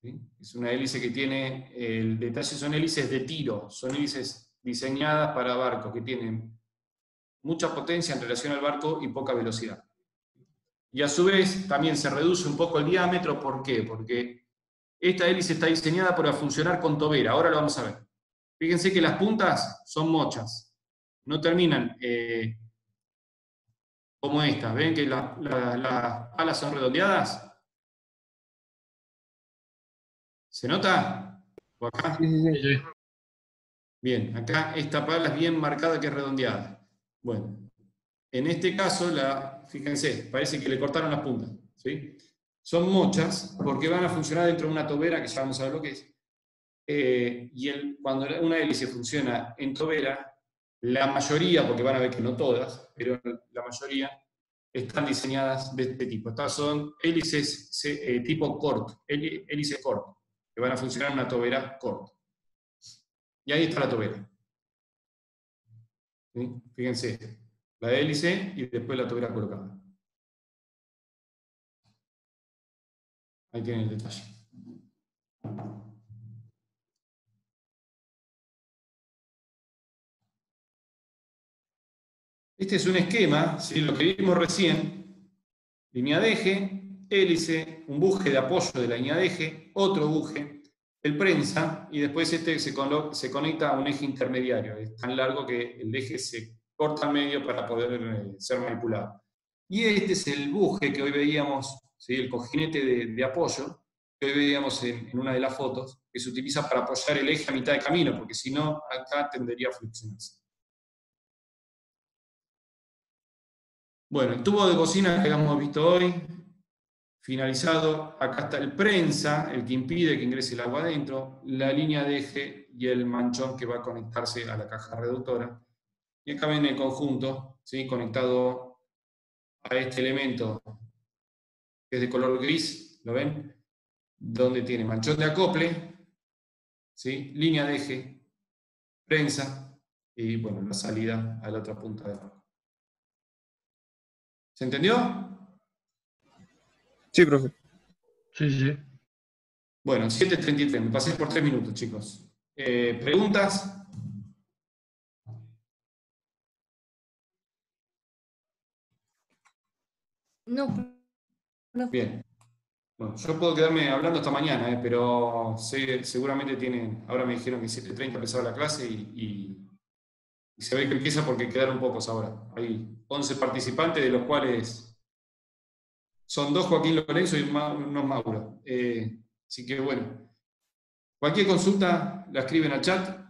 ¿sí? Es una hélice que tiene... El detalle son hélices de tiro, son hélices diseñadas para barcos que tienen mucha potencia en relación al barco y poca velocidad. Y a su vez también se reduce un poco el diámetro. ¿Por qué? Porque esta hélice está diseñada para funcionar con tobera. Ahora lo vamos a ver. Fíjense que las puntas son mochas. No terminan como esta. ¿Ven que las alas son redondeadas? ¿Se nota? ¿O acá? Sí. Bien, acá esta pala es bien marcada que es redondeada. Bueno, en este caso, fíjense, parece que le cortaron las puntas, ¿sí? Son mochas porque van a funcionar dentro de una tobera, que ya vamos a ver lo que es. Cuando una hélice funciona en tobera, la mayoría, porque van a ver que no todas, pero la mayoría están diseñadas de este tipo. Estas son hélices tipo CORT, hélice CORT, que van a funcionar en una tobera CORT. Y ahí está la tobera. ¿Sí? Fíjense, la hélice y después la tobera colocada. Ahí tienen el detalle. Este es un esquema, ¿sí?, lo que vimos recién: línea de eje, hélice, un buje de apoyo de la línea de eje, otro buje, el prensa, y después este se conecta a un eje intermediario. Es tan largo que el eje se corta al medio para poder ser manipulado. Y este es el buje que hoy veíamos, ¿sí?, el cojinete de apoyo, que hoy veíamos en una de las fotos, que se utiliza para apoyar el eje a mitad de camino, porque si no, acá tendería a flexionarse. Bueno, el tubo de cocina que hemos visto hoy, finalizado. Acá está el prensa, el que impide que ingrese el agua adentro, la línea de eje y el manchón que va a conectarse a la caja reductora. Y acá ven el conjunto, ¿sí?, conectado a este elemento que es de color gris, ¿lo ven? Donde tiene manchón de acople, ¿sí?, línea de eje, prensa y, bueno, la salida a la otra punta del barco. ¿Se entendió? Sí, profe. Sí. Bueno, 7:33, me pasé por 3 minutos, chicos. ¿Preguntas? No. Bien. Bueno, yo puedo quedarme hablando hasta mañana, pero seguramente tienen, ahora me dijeron que 7:30 empezaba la clase y se ve que empieza porque quedaron pocos ahora. Hay 11 participantes, de los cuales son 2 Joaquín Lorenzo y uno Mauro. Así que bueno, cualquier consulta la escriben al chat.